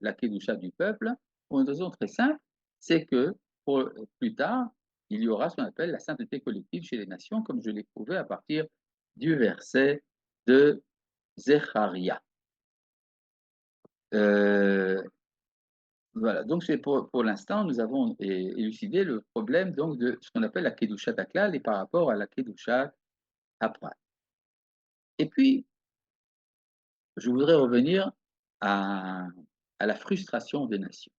la Kedusha du peuple, pour une raison très simple, c'est que pour, plus tard, il y aura ce qu'on appelle la sainteté collective chez les nations, comme je l'ai prouvé à partir du verset de Zecharia. Voilà, donc c'est pour l'instant, nous avons élucidé le problème donc, de ce qu'on appelle la Kedusha Taklal et par rapport à la Kedusha Aprat. Et puis, je voudrais revenir à la frustration des nations.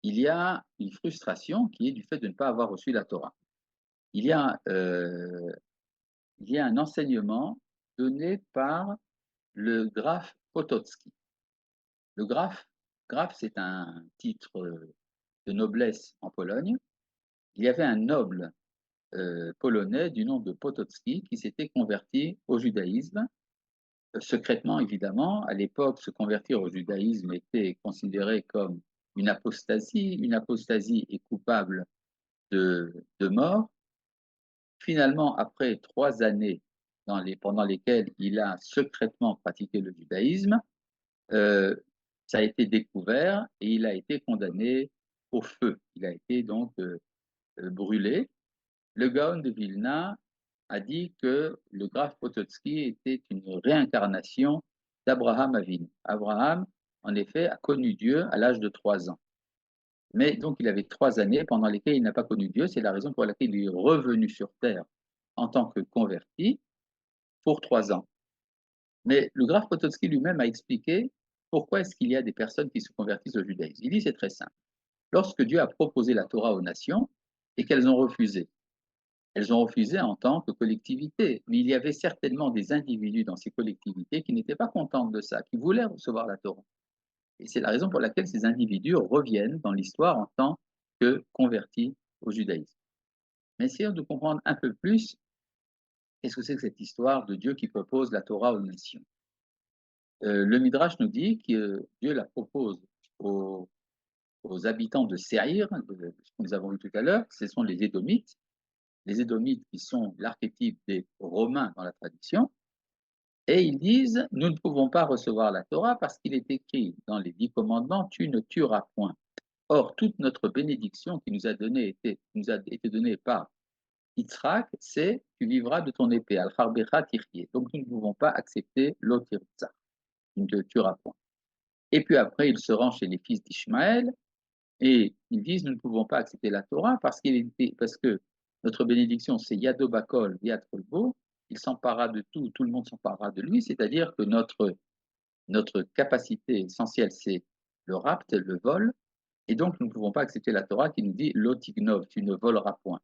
Il y a une frustration qui est du fait de ne pas avoir reçu la Torah. Il y a, il y a un enseignement donné par le graphe Potocki. Le graphe, c'est un titre de noblesse en Pologne. Il y avait un noble polonais du nom de Potocki qui s'était converti au judaïsme, secrètement évidemment. À l'époque, se convertir au judaïsme était considéré comme une apostasie. Une apostasie est coupable de mort. Finalement, après 3 années pendant lesquelles il a secrètement pratiqué le judaïsme, euh, ça a été découvert et il a été condamné au feu. Il a été donc brûlé. Le Gaon de Vilna a dit que le graphe Potocki était une réincarnation d'Abraham Avinu. Abraham, en effet, a connu Dieu à l'âge de 3 ans. Mais donc il avait 3 années pendant lesquelles il n'a pas connu Dieu. C'est la raison pour laquelle il est revenu sur terre en tant que converti pour 3 ans. Mais le graphe Potocki lui-même a expliqué pourquoi est-ce qu'il y a des personnes qui se convertissent au judaïsme. Il dit c'est très simple. Lorsque Dieu a proposé la Torah aux nations et qu'elles ont refusé, elles ont refusé en tant que collectivité. Mais il y avait certainement des individus dans ces collectivités qui n'étaient pas contents de ça, qui voulaient recevoir la Torah. Et c'est la raison pour laquelle ces individus reviennent dans l'histoire en tant que convertis au judaïsme. Mais essayons de comprendre un peu plus qu'est-ce que c'est que cette histoire de Dieu qui propose la Torah aux nations. Le Midrash nous dit que Dieu la propose aux habitants de Séir, ce que nous avons vu tout à l'heure, ce sont les Édomites qui sont l'archétype des Romains dans la tradition, et ils disent, nous ne pouvons pas recevoir la Torah parce qu'il est écrit dans les 10 commandements, tu ne tueras point. Or, toute notre bénédiction qui nous a été donnée par Yitzhak, c'est tu vivras de ton épée, al-harbecha tirkié. Donc, nous ne pouvons pas accepter l'otirza, tu ne te tueras point. Et puis après, ils se rendent chez les fils d'Ishmaël et ils disent, nous ne pouvons pas accepter la Torah parce que notre bénédiction, c'est Yado Bakol, Yad Kolbo, il s'emparera de tout le monde s'emparera de lui, c'est-à-dire que notre capacité essentielle, c'est le rapt, le vol, et donc nous ne pouvons pas accepter la Torah qui nous dit Lotignov, tu ne voleras point.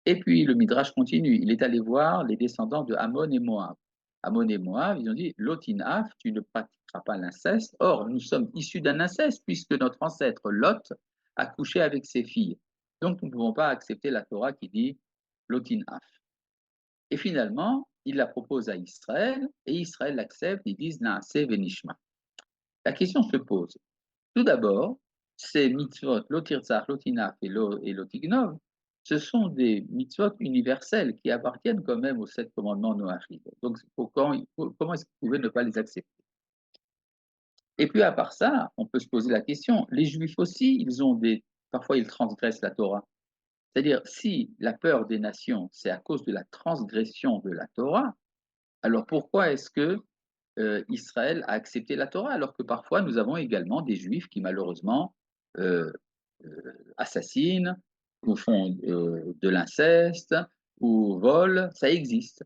Et puis le Midrash continue, il est allé voir les descendants de Ammon et Moab. Ammon et Moab, ils ont dit Lotinaf, tu ne pratiqueras pas l'inceste. Or, nous sommes issus d'un inceste puisque notre ancêtre Lot a couché avec ses filles. Donc nous ne pouvons pas accepter la Torah qui dit Lotinaf. Et finalement, il la propose à Israël et Israël l'accepte, ils disent Naase Venishma. La question se pose. Tout d'abord, ces mitzvot, Lotirzach, Lotinaf et Lotignov, ce sont des mitzvot universels qui appartiennent quand même aux 7 commandements noachides. Donc, comment est-ce que vous pouvez ne pas les accepter? Et puis, à part ça, on peut se poser la question, les Juifs aussi, parfois ils transgressent la Torah. C'est-à-dire, si la peur des nations, c'est à cause de la transgression de la Torah, Alors pourquoi est-ce que Israël a accepté la Torah, alors que parfois nous avons également des Juifs qui malheureusement assassinent ou font de l'inceste ou volent, ça existe.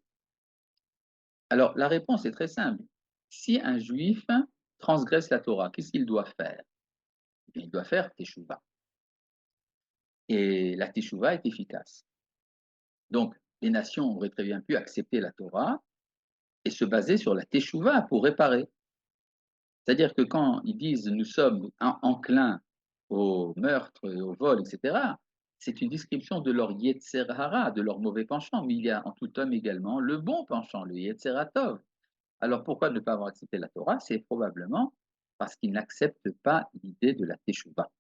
Alors la réponse est très simple. Si un Juif transgresse la Torah, qu'est-ce qu'il doit faire? Il doit faire teshuva. Et la teshuva est efficace. Donc les nations auraient très bien pu accepter la Torah et se baser sur la teshuva pour réparer. C'est-à-dire que quand ils disent nous sommes enclins au meurtre, au vol, etc., c'est une description de leur yetzer hara, de leur mauvais penchant. Mais il y a en tout homme également le bon penchant, le yetzer hatov. Alors pourquoi ne pas avoir accepté la Torah? C'est probablement parce qu'ils n'acceptent pas l'idée de la teshuva.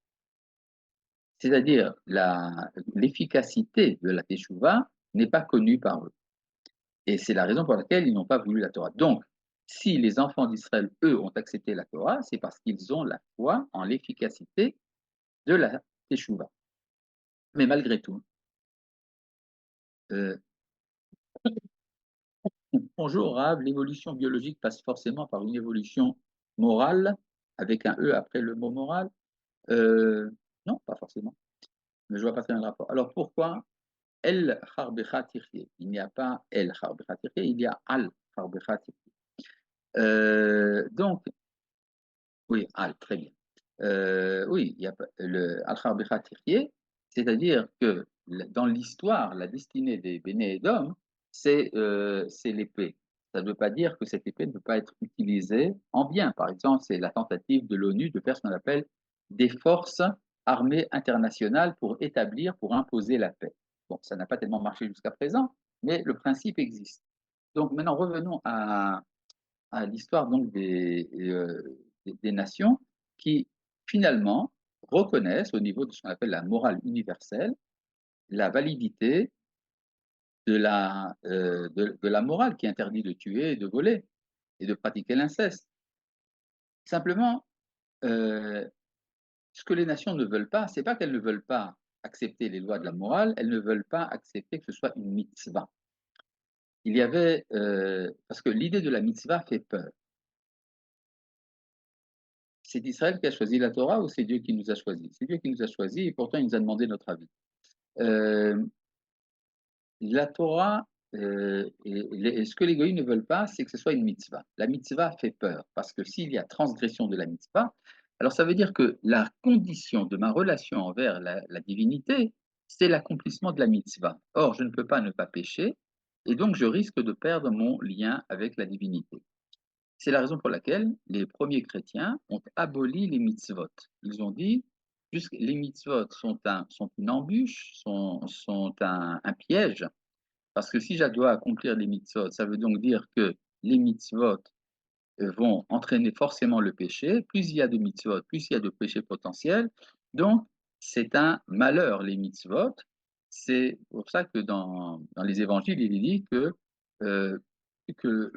C'est-à-dire l'efficacité de la teshuva n'est pas connue par eux. Et c'est la raison pour laquelle ils n'ont pas voulu la Torah. Donc, si les enfants d'Israël, eux, ont accepté la Torah, c'est parce qu'ils ont la foi en l'efficacité de la Teshuvah. Mais malgré tout, euh, bonjour Rav, l'évolution biologique passe forcément par une évolution morale, avec un E après le mot moral. Euh, non, pas forcément. Mais je vois pas très bien le rapport. Alors pourquoi El Harbecha Tirye? Il n'y a pas El Harbecha Tirye, il y a Al Harbecha Tirye. Donc, oui, Al, très bien. Oui, il y a le Al-Kharbiqa Tirkiye, c'est-à-dire que dans l'histoire, la destinée des Béné Édom, c'est l'épée. Ça ne veut pas dire que cette épée ne peut pas être utilisée en bien. Par exemple, c'est la tentative de l'ONU de faire ce qu'on appelle des forces armées internationales pour établir, pour imposer la paix. Bon, ça n'a pas tellement marché jusqu'à présent, mais le principe existe. Donc maintenant, revenons à l'histoire donc des nations qui finalement reconnaissent au niveau de ce qu'on appelle la morale universelle la validité de la morale qui interdit de tuer, de voler et de pratiquer l'inceste. Simplement, euh, ce que les nations ne veulent pas, c'est pas qu'elles ne veulent pas accepter les lois de la morale, elles ne veulent pas accepter que ce soit une mitzvah. Il y avait, parce que l'idée de la mitzvah fait peur. C'est Israël qui a choisi la Torah ou c'est Dieu qui nous a choisis? C'est Dieu qui nous a choisis et pourtant il nous a demandé notre avis. Euh, la Torah, et ce que les goïs ne veulent pas, c'est que ce soit une mitzvah. La mitzvah fait peur parce que s'il y a transgression de la mitzvah, alors ça veut dire que la condition de ma relation envers la divinité, c'est l'accomplissement de la mitzvah. Or, je ne peux pas ne pas pécher et donc je risque de perdre mon lien avec la divinité. C'est la raison pour laquelle les premiers chrétiens ont aboli les mitzvot. Ils ont dit, puisque les mitzvot sont une embûche, sont un piège, parce que si je dois accomplir les mitzvot, ça veut donc dire que les mitzvot vont entraîner forcément le péché. Plus il y a de mitzvot, plus il y a de péchés potentiels. Donc, c'est un malheur, les mitzvot. C'est pour ça que dans les évangiles, il est dit euh, que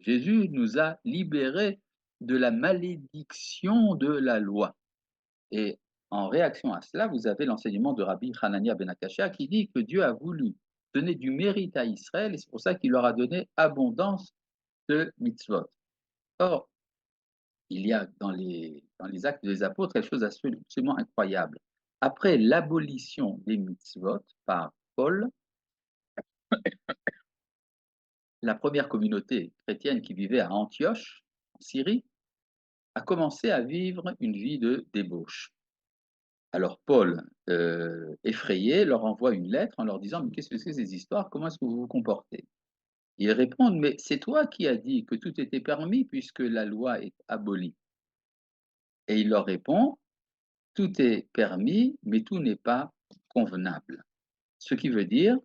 Jésus nous a libérés de la malédiction de la loi. Et en réaction à cela, vous avez l'enseignement de Rabbi Hanania ben Akashia qui dit que Dieu a voulu donner du mérite à Israël et c'est pour ça qu'il leur a donné abondance de mitzvot. Or, il y a dans les actes des apôtres quelque chose d'absolument incroyable. Après l'abolition des mitzvot par Paul, la première communauté chrétienne qui vivait à Antioche, en Syrie, a commencé à vivre une vie de débauche. Alors Paul, effrayé, leur envoie une lettre en leur disant, mais qu'est-ce que c'est ces histoires? Comment est-ce que vous vous comportez? Ils répondent, mais c'est toi qui as dit que tout était permis puisque la loi est abolie. Et il leur répond, tout est permis, mais tout n'est pas convenable. Ce qui veut dire,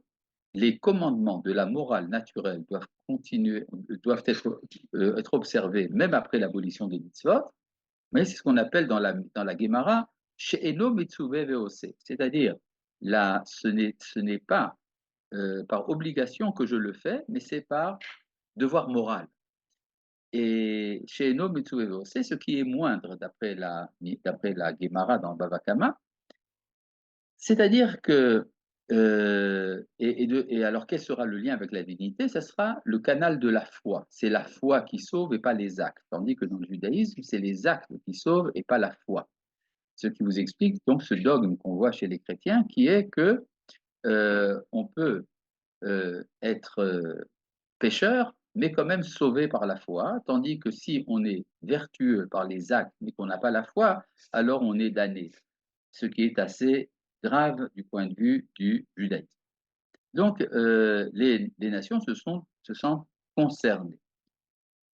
les commandements de la morale naturelle doivent continuer, doivent être observés même après l'abolition des mitzvot, mais c'est ce qu'on appelle dans la Gemara, she'eno mitzuveh ve'oseh, c'est-à-dire, là, ce n'est pas par obligation que je le fais, mais c'est par devoir moral. Et chez Eno Mitsuevo, c'est ce qui est moindre d'après la Gemara dans Bava Kama, c'est-à-dire que Et alors, quel sera le lien avec la divinité? Ça sera le canal de la foi. C'est la foi qui sauve et pas les actes. Tandis que dans le judaïsme, c'est les actes qui sauvent et pas la foi. Ce qui vous explique donc ce dogme qu'on voit chez les chrétiens, qui est que on peut être pécheur, mais quand même sauvé par la foi, tandis que si on est vertueux par les actes, mais qu'on n'a pas la foi, alors on est damné, ce qui est assez grave du point de vue du judaïsme. Donc, les nations se sentent concernées.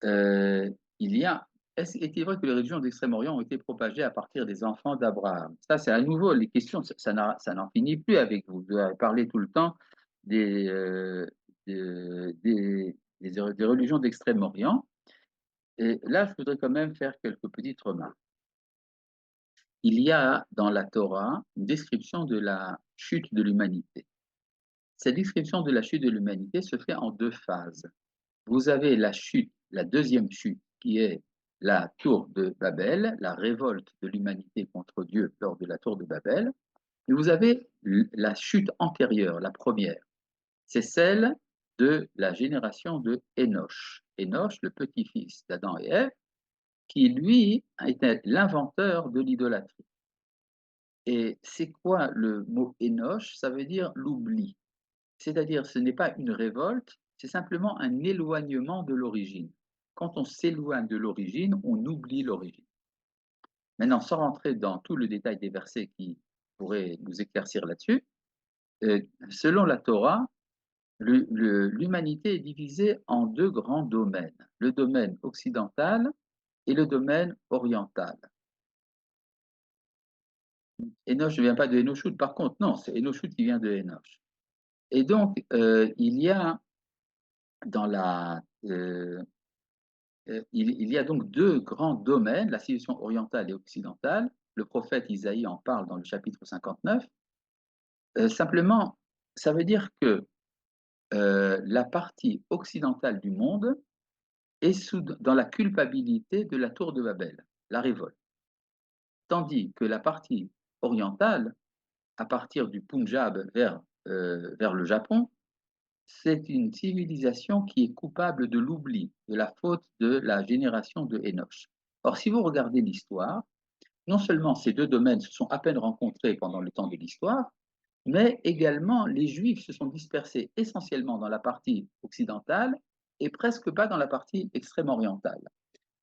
Il y a, est-il vrai que les religions d'Extrême-Orient ont été propagées à partir des enfants d'Abraham? Ça, c'est à nouveau les questions, ça n'en finit plus avec vous. Vous avez parlé tout le temps des, des religions d'Extrême-Orient. Et là, je voudrais quand même faire quelques petites remarques. Il y a dans la Torah une description de la chute de l'humanité. Cette description de la chute de l'humanité se fait en deux phases. Vous avez la chute, la deuxième chute, qui est la tour de Babel, la révolte de l'humanité contre Dieu lors de la tour de Babel. Et vous avez la chute antérieure, la première. C'est celle de la génération de Enoch. Enoch, le petit-fils d'Adam et Ève, qui lui était l'inventeur de l'idolâtrie. Et c'est quoi le mot Enoch? Ça veut dire l'oubli. C'est-à-dire, ce n'est pas une révolte, c'est simplement un éloignement de l'origine. Quand on s'éloigne de l'origine, on oublie l'origine. Maintenant, sans rentrer dans tout le détail des versets qui pourraient nous éclaircir là-dessus, selon la Torah, l'humanité est divisée en deux grands domaines, le domaine occidental et le domaine oriental. Enoch ne vient pas de Enochut, par contre, non, c'est Enochut qui vient de Enoch. Et donc, il y a dans il y a donc deux grands domaines, la civilisation orientale et occidentale. Le prophète Isaïe en parle dans le chapitre 59. Simplement, ça veut dire que la partie occidentale du monde est dans la culpabilité de la tour de Babel, la révolte. Tandis que la partie orientale, à partir du Punjab vers le Japon, c'est une civilisation qui est coupable de l'oubli, de la faute de la génération de Enoch. Or, si vous regardez l'histoire, non seulement ces deux domaines se sont à peine rencontrés pendant le temps de l'histoire, mais également les Juifs se sont dispersés essentiellement dans la partie occidentale et presque pas dans la partie extrême orientale.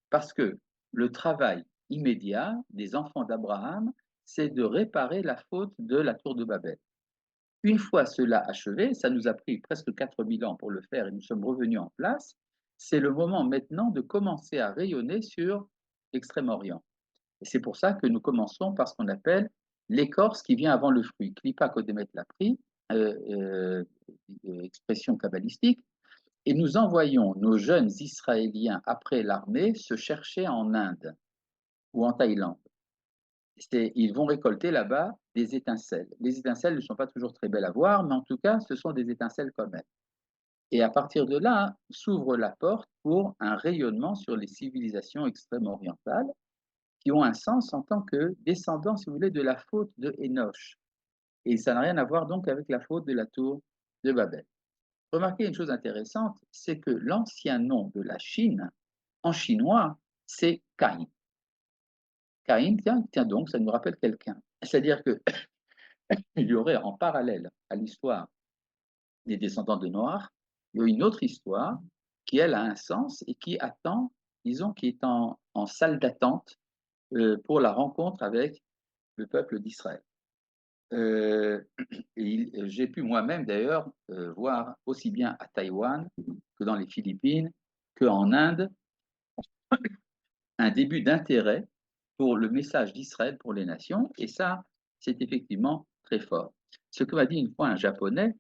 Parce que le travail immédiat des enfants d'Abraham, c'est de réparer la faute de la tour de Babel. Une fois cela achevé, ça nous a pris presque 4000 ans pour le faire et nous sommes revenus en place, c'est le moment maintenant de commencer à rayonner sur l'Extrême-Orient. Et c'est pour ça que nous commençons par ce qu'on appelle l'écorce qui vient avant le fruit, Klipa Kodemet Lapri, expression kabbalistique, et nous envoyons nos jeunes Israéliens après l'armée se chercher en Inde ou en Thaïlande. Ils vont récolter là-bas des étincelles. Les étincelles ne sont pas toujours très belles à voir, mais en tout cas, ce sont des étincelles quand même. Et à partir de là, s'ouvre la porte pour un rayonnement sur les civilisations extrême-orientales qui ont un sens en tant que descendants, si vous voulez, de la faute de Enoch. Et ça n'a rien à voir donc avec la faute de la tour de Babel. Remarquez une chose intéressante, c'est que l'ancien nom de la Chine, en chinois, c'est Caïn. Caïn, tiens donc, ça nous rappelle quelqu'un. C'est-à-dire que il y aurait en parallèle à l'histoire des descendants de Noir, il y a une autre histoire qui, elle, a un sens et qui attend, disons, qui est en salle d'attente pour la rencontre avec le peuple d'Israël. J'ai pu moi-même d'ailleurs voir aussi bien à Taïwan que dans les Philippines, qu'en Inde, un début d'intérêt pour le message d'Israël pour les nations, et ça, c'est effectivement très fort. Ce que m'a dit une fois un japonais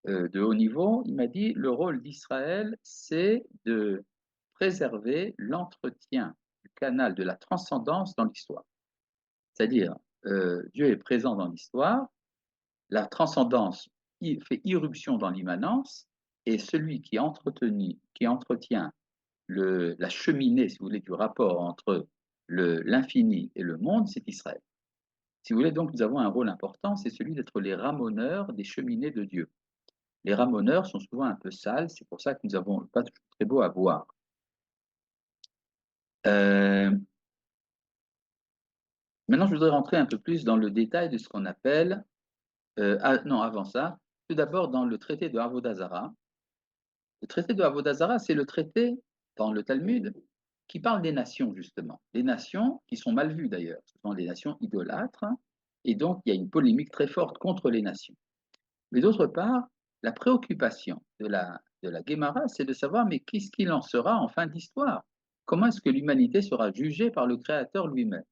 de haut niveau, il m'a dit le rôle d'Israël, c'est de préserver l'entretien du canal de la transcendance dans l'histoire. C'est-à-dire, Dieu est présent dans l'histoire, la transcendance fait irruption dans l'immanence, et celui qui entretient la cheminée, si vous voulez, du rapport entre l'infini et le monde, c'est Israël. Si vous voulez, donc, nous avons un rôle important, c'est celui d'être les ramoneurs des cheminées de Dieu. Les ramoneurs sont souvent un peu sales, c'est pour ça que nous avons pas toujours très beau à voir. Maintenant, je voudrais rentrer un peu plus dans le détail de ce qu'on appelle, non, avant ça, tout d'abord dans le traité de Avodazara. Le traité de Avodazara, c'est le traité dans le Talmud qui parle des nations, justement. Les nations qui sont mal vues d'ailleurs, ce sont des nations idolâtres, et donc il y a une polémique très forte contre les nations. Mais d'autre part, la préoccupation de la Guémara, c'est de savoir, mais qu'est-ce qu'il en sera en fin d'histoire? Comment est-ce que l'humanité sera jugée par le Créateur lui-même?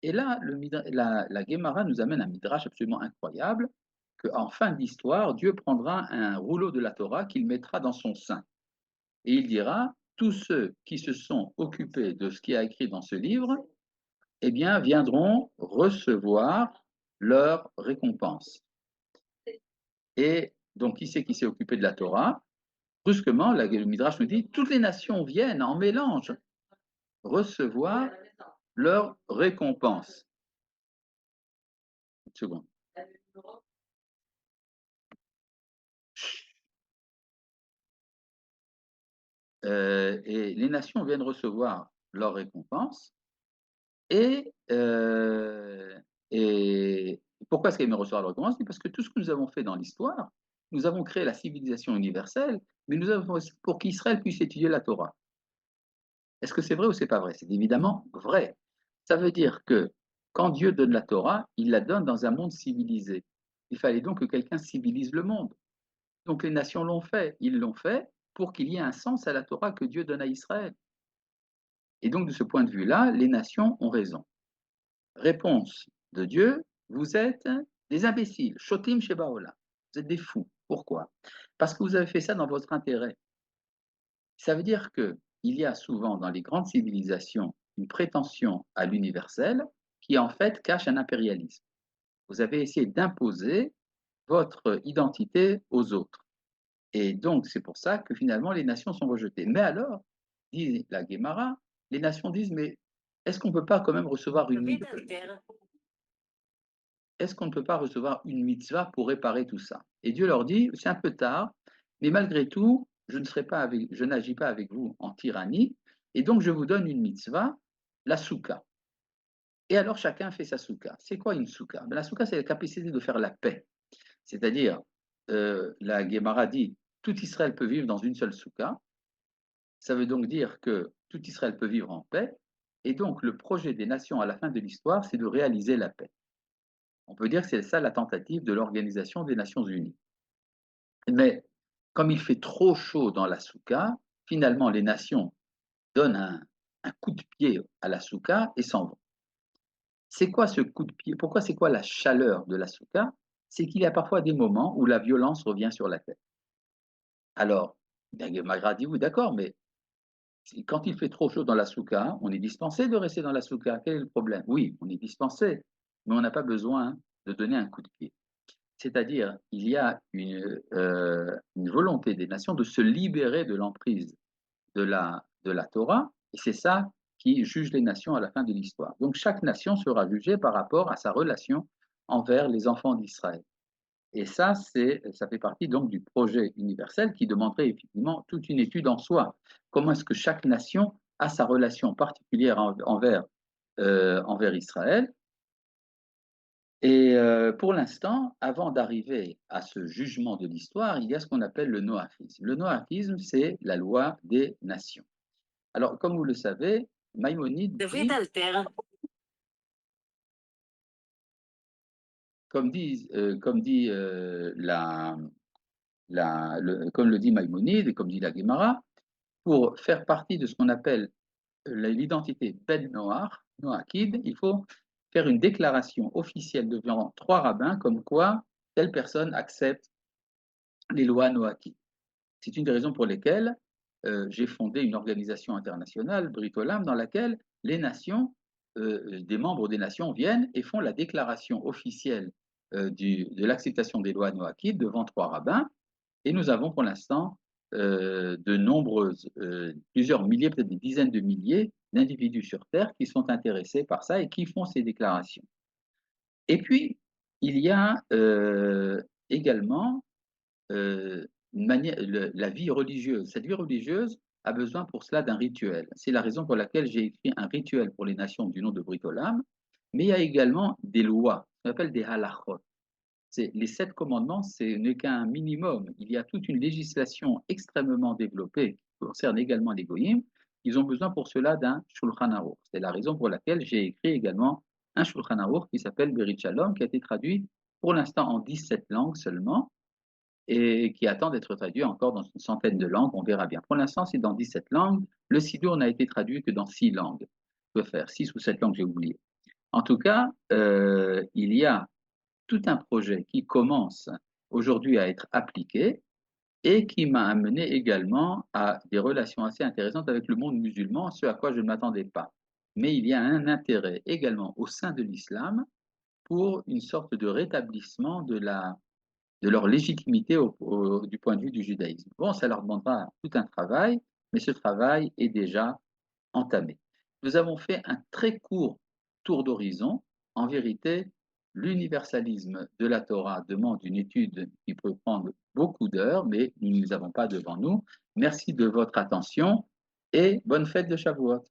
Et là, la Guémara nous amène un midrash absolument incroyable, qu'en fin d'histoire, Dieu prendra un rouleau de la Torah qu'il mettra dans son sein. Et il dira, tous ceux qui se sont occupés de ce qui est écrit dans ce livre, eh bien, viendront recevoir leur récompense. Et donc, qui c'est qui s'est occupé de la Torah? Brusquement, le Midrash nous dit, toutes les nations viennent en mélange recevoir leur récompense. Une seconde. Et les nations viennent recevoir leur récompense. Et, et pourquoi est-ce qu'elles viennent recevoir leur récompense? Parce que tout ce que nous avons fait dans l'histoire, nous avons créé la civilisation universelle, mais nous avons pour qu'Israël puisse étudier la Torah. Est-ce que c'est vrai ou c'est pas vrai? C'est évidemment vrai. Ça veut dire que quand Dieu donne la Torah, il la donne dans un monde civilisé. Il fallait donc que quelqu'un civilise le monde. Donc les nations l'ont fait. Ils l'ont fait pour qu'il y ait un sens à la Torah que Dieu donne à Israël. Et donc de ce point de vue-là, les nations ont raison. Réponse de Dieu, vous êtes des imbéciles. Shotim Shebaola. Vous êtes des fous. Pourquoi? Parce que vous avez fait ça dans votre intérêt. Ça veut dire qu'il y a souvent dans les grandes civilisations une prétention à l'universel qui en fait cache un impérialisme. Vous avez essayé d'imposer votre identité aux autres. Et donc c'est pour ça que finalement les nations sont rejetées. Mais alors, dit la Guémara, les nations disent, mais est-ce qu'on ne peut pas quand même recevoir une mitzvah? Est-ce qu'on ne peut pas recevoir une mitzvah pour réparer tout ça? Et Dieu leur dit, c'est un peu tard, mais malgré tout, je n'agis pas avec vous en tyrannie, et donc je vous donne une mitzvah, la souka. Et alors chacun fait sa souka. C'est quoi une souka? La souka, c'est la capacité de faire la paix. C'est-à-dire, la Guémara dit, tout Israël peut vivre dans une seule souka. Ça veut donc dire que tout Israël peut vivre en paix. Et donc, le projet des nations à la fin de l'histoire, c'est de réaliser la paix. On peut dire que c'est ça la tentative de l'Organisation des Nations Unies. Mais comme il fait trop chaud dans la souka, finalement, les nations donnent un coup de pied à la souka et s'en vont. C'est quoi ce coup de pied? Pourquoi c'est quoi la chaleur de la souka? C'est qu'il y a parfois des moments où la violence revient sur la tête. Alors, Magra dit, oui, d'accord, mais quand il fait trop chaud dans la souka, on est dispensé de rester dans la souka. Quel est le problème? Oui, on est dispensé, mais on n'a pas besoin de donner un coup de pied. C'est-à-dire, il y a une volonté des nations de se libérer de l'emprise de la Torah, et c'est ça qui juge les nations à la fin de l'histoire. Donc chaque nation sera jugée par rapport à sa relation envers les enfants d'Israël. Et ça fait partie donc du projet universel qui demanderait effectivement toute une étude en soi. Comment est-ce que chaque nation a sa relation particulière envers Israël? Et pour l'instant, avant d'arriver à ce jugement de l'histoire, il y a ce qu'on appelle le noachisme. Le noachisme, c'est la loi des nations. Alors, comme vous le savez, Maïmonide dit, comme le dit Maïmonide et comme dit la Guémara, pour faire partie de ce qu'on appelle l'identité Ben Noach, Noachide, il faut faire une déclaration officielle devant 3 rabbins comme quoi telle personne accepte les lois noachides. C'est une des raisons pour lesquelles j'ai fondé une organisation internationale, Britolam, dans laquelle les nations, des membres des nations viennent et font la déclaration officielle de l'acceptation des lois noachides devant 3 rabbins. Et nous avons pour l'instant plusieurs milliers, peut-être des dizaines de milliers d'individus sur Terre qui sont intéressés par ça et qui font ces déclarations. Et puis, il y a également la vie religieuse. Cette vie religieuse a besoin pour cela d'un rituel. C'est la raison pour laquelle j'ai écrit un rituel pour les nations du nom de Bricolam, mais il y a également des lois, ce qu'on appelle des halachot. Les 7 commandements, ce n'est qu'un minimum. Il y a toute une législation extrêmement développée qui concerne également les goyim. Ils ont besoin pour cela d'un Shulchan Aruch. C'est la raison pour laquelle j'ai écrit également un Shulchan Aruch qui s'appelle Berit Shalom, qui a été traduit pour l'instant en 17 langues seulement et qui attend d'être traduit encore dans une centaine de langues. On verra bien. Pour l'instant, c'est dans 17 langues. Le Sidour n'a été traduit que dans 6 langues. Je peux faire 6 ou 7 langues, j'ai oublié. En tout cas, il y a tout un projet qui commence aujourd'hui à être appliqué et qui m'a amené également à des relations assez intéressantes avec le monde musulman, ce à quoi je ne m'attendais pas. Mais il y a un intérêt également au sein de l'islam pour une sorte de rétablissement de leur légitimité du point de vue du judaïsme. Bon, ça leur demandera tout un travail, mais ce travail est déjà entamé. Nous avons fait un très court tour d'horizon. En vérité, l'universalisme de la Torah demande une étude qui peut prendre beaucoup d'heures, mais nous ne les avons pas devant nous. Merci de votre attention et bonne fête de Shavuot.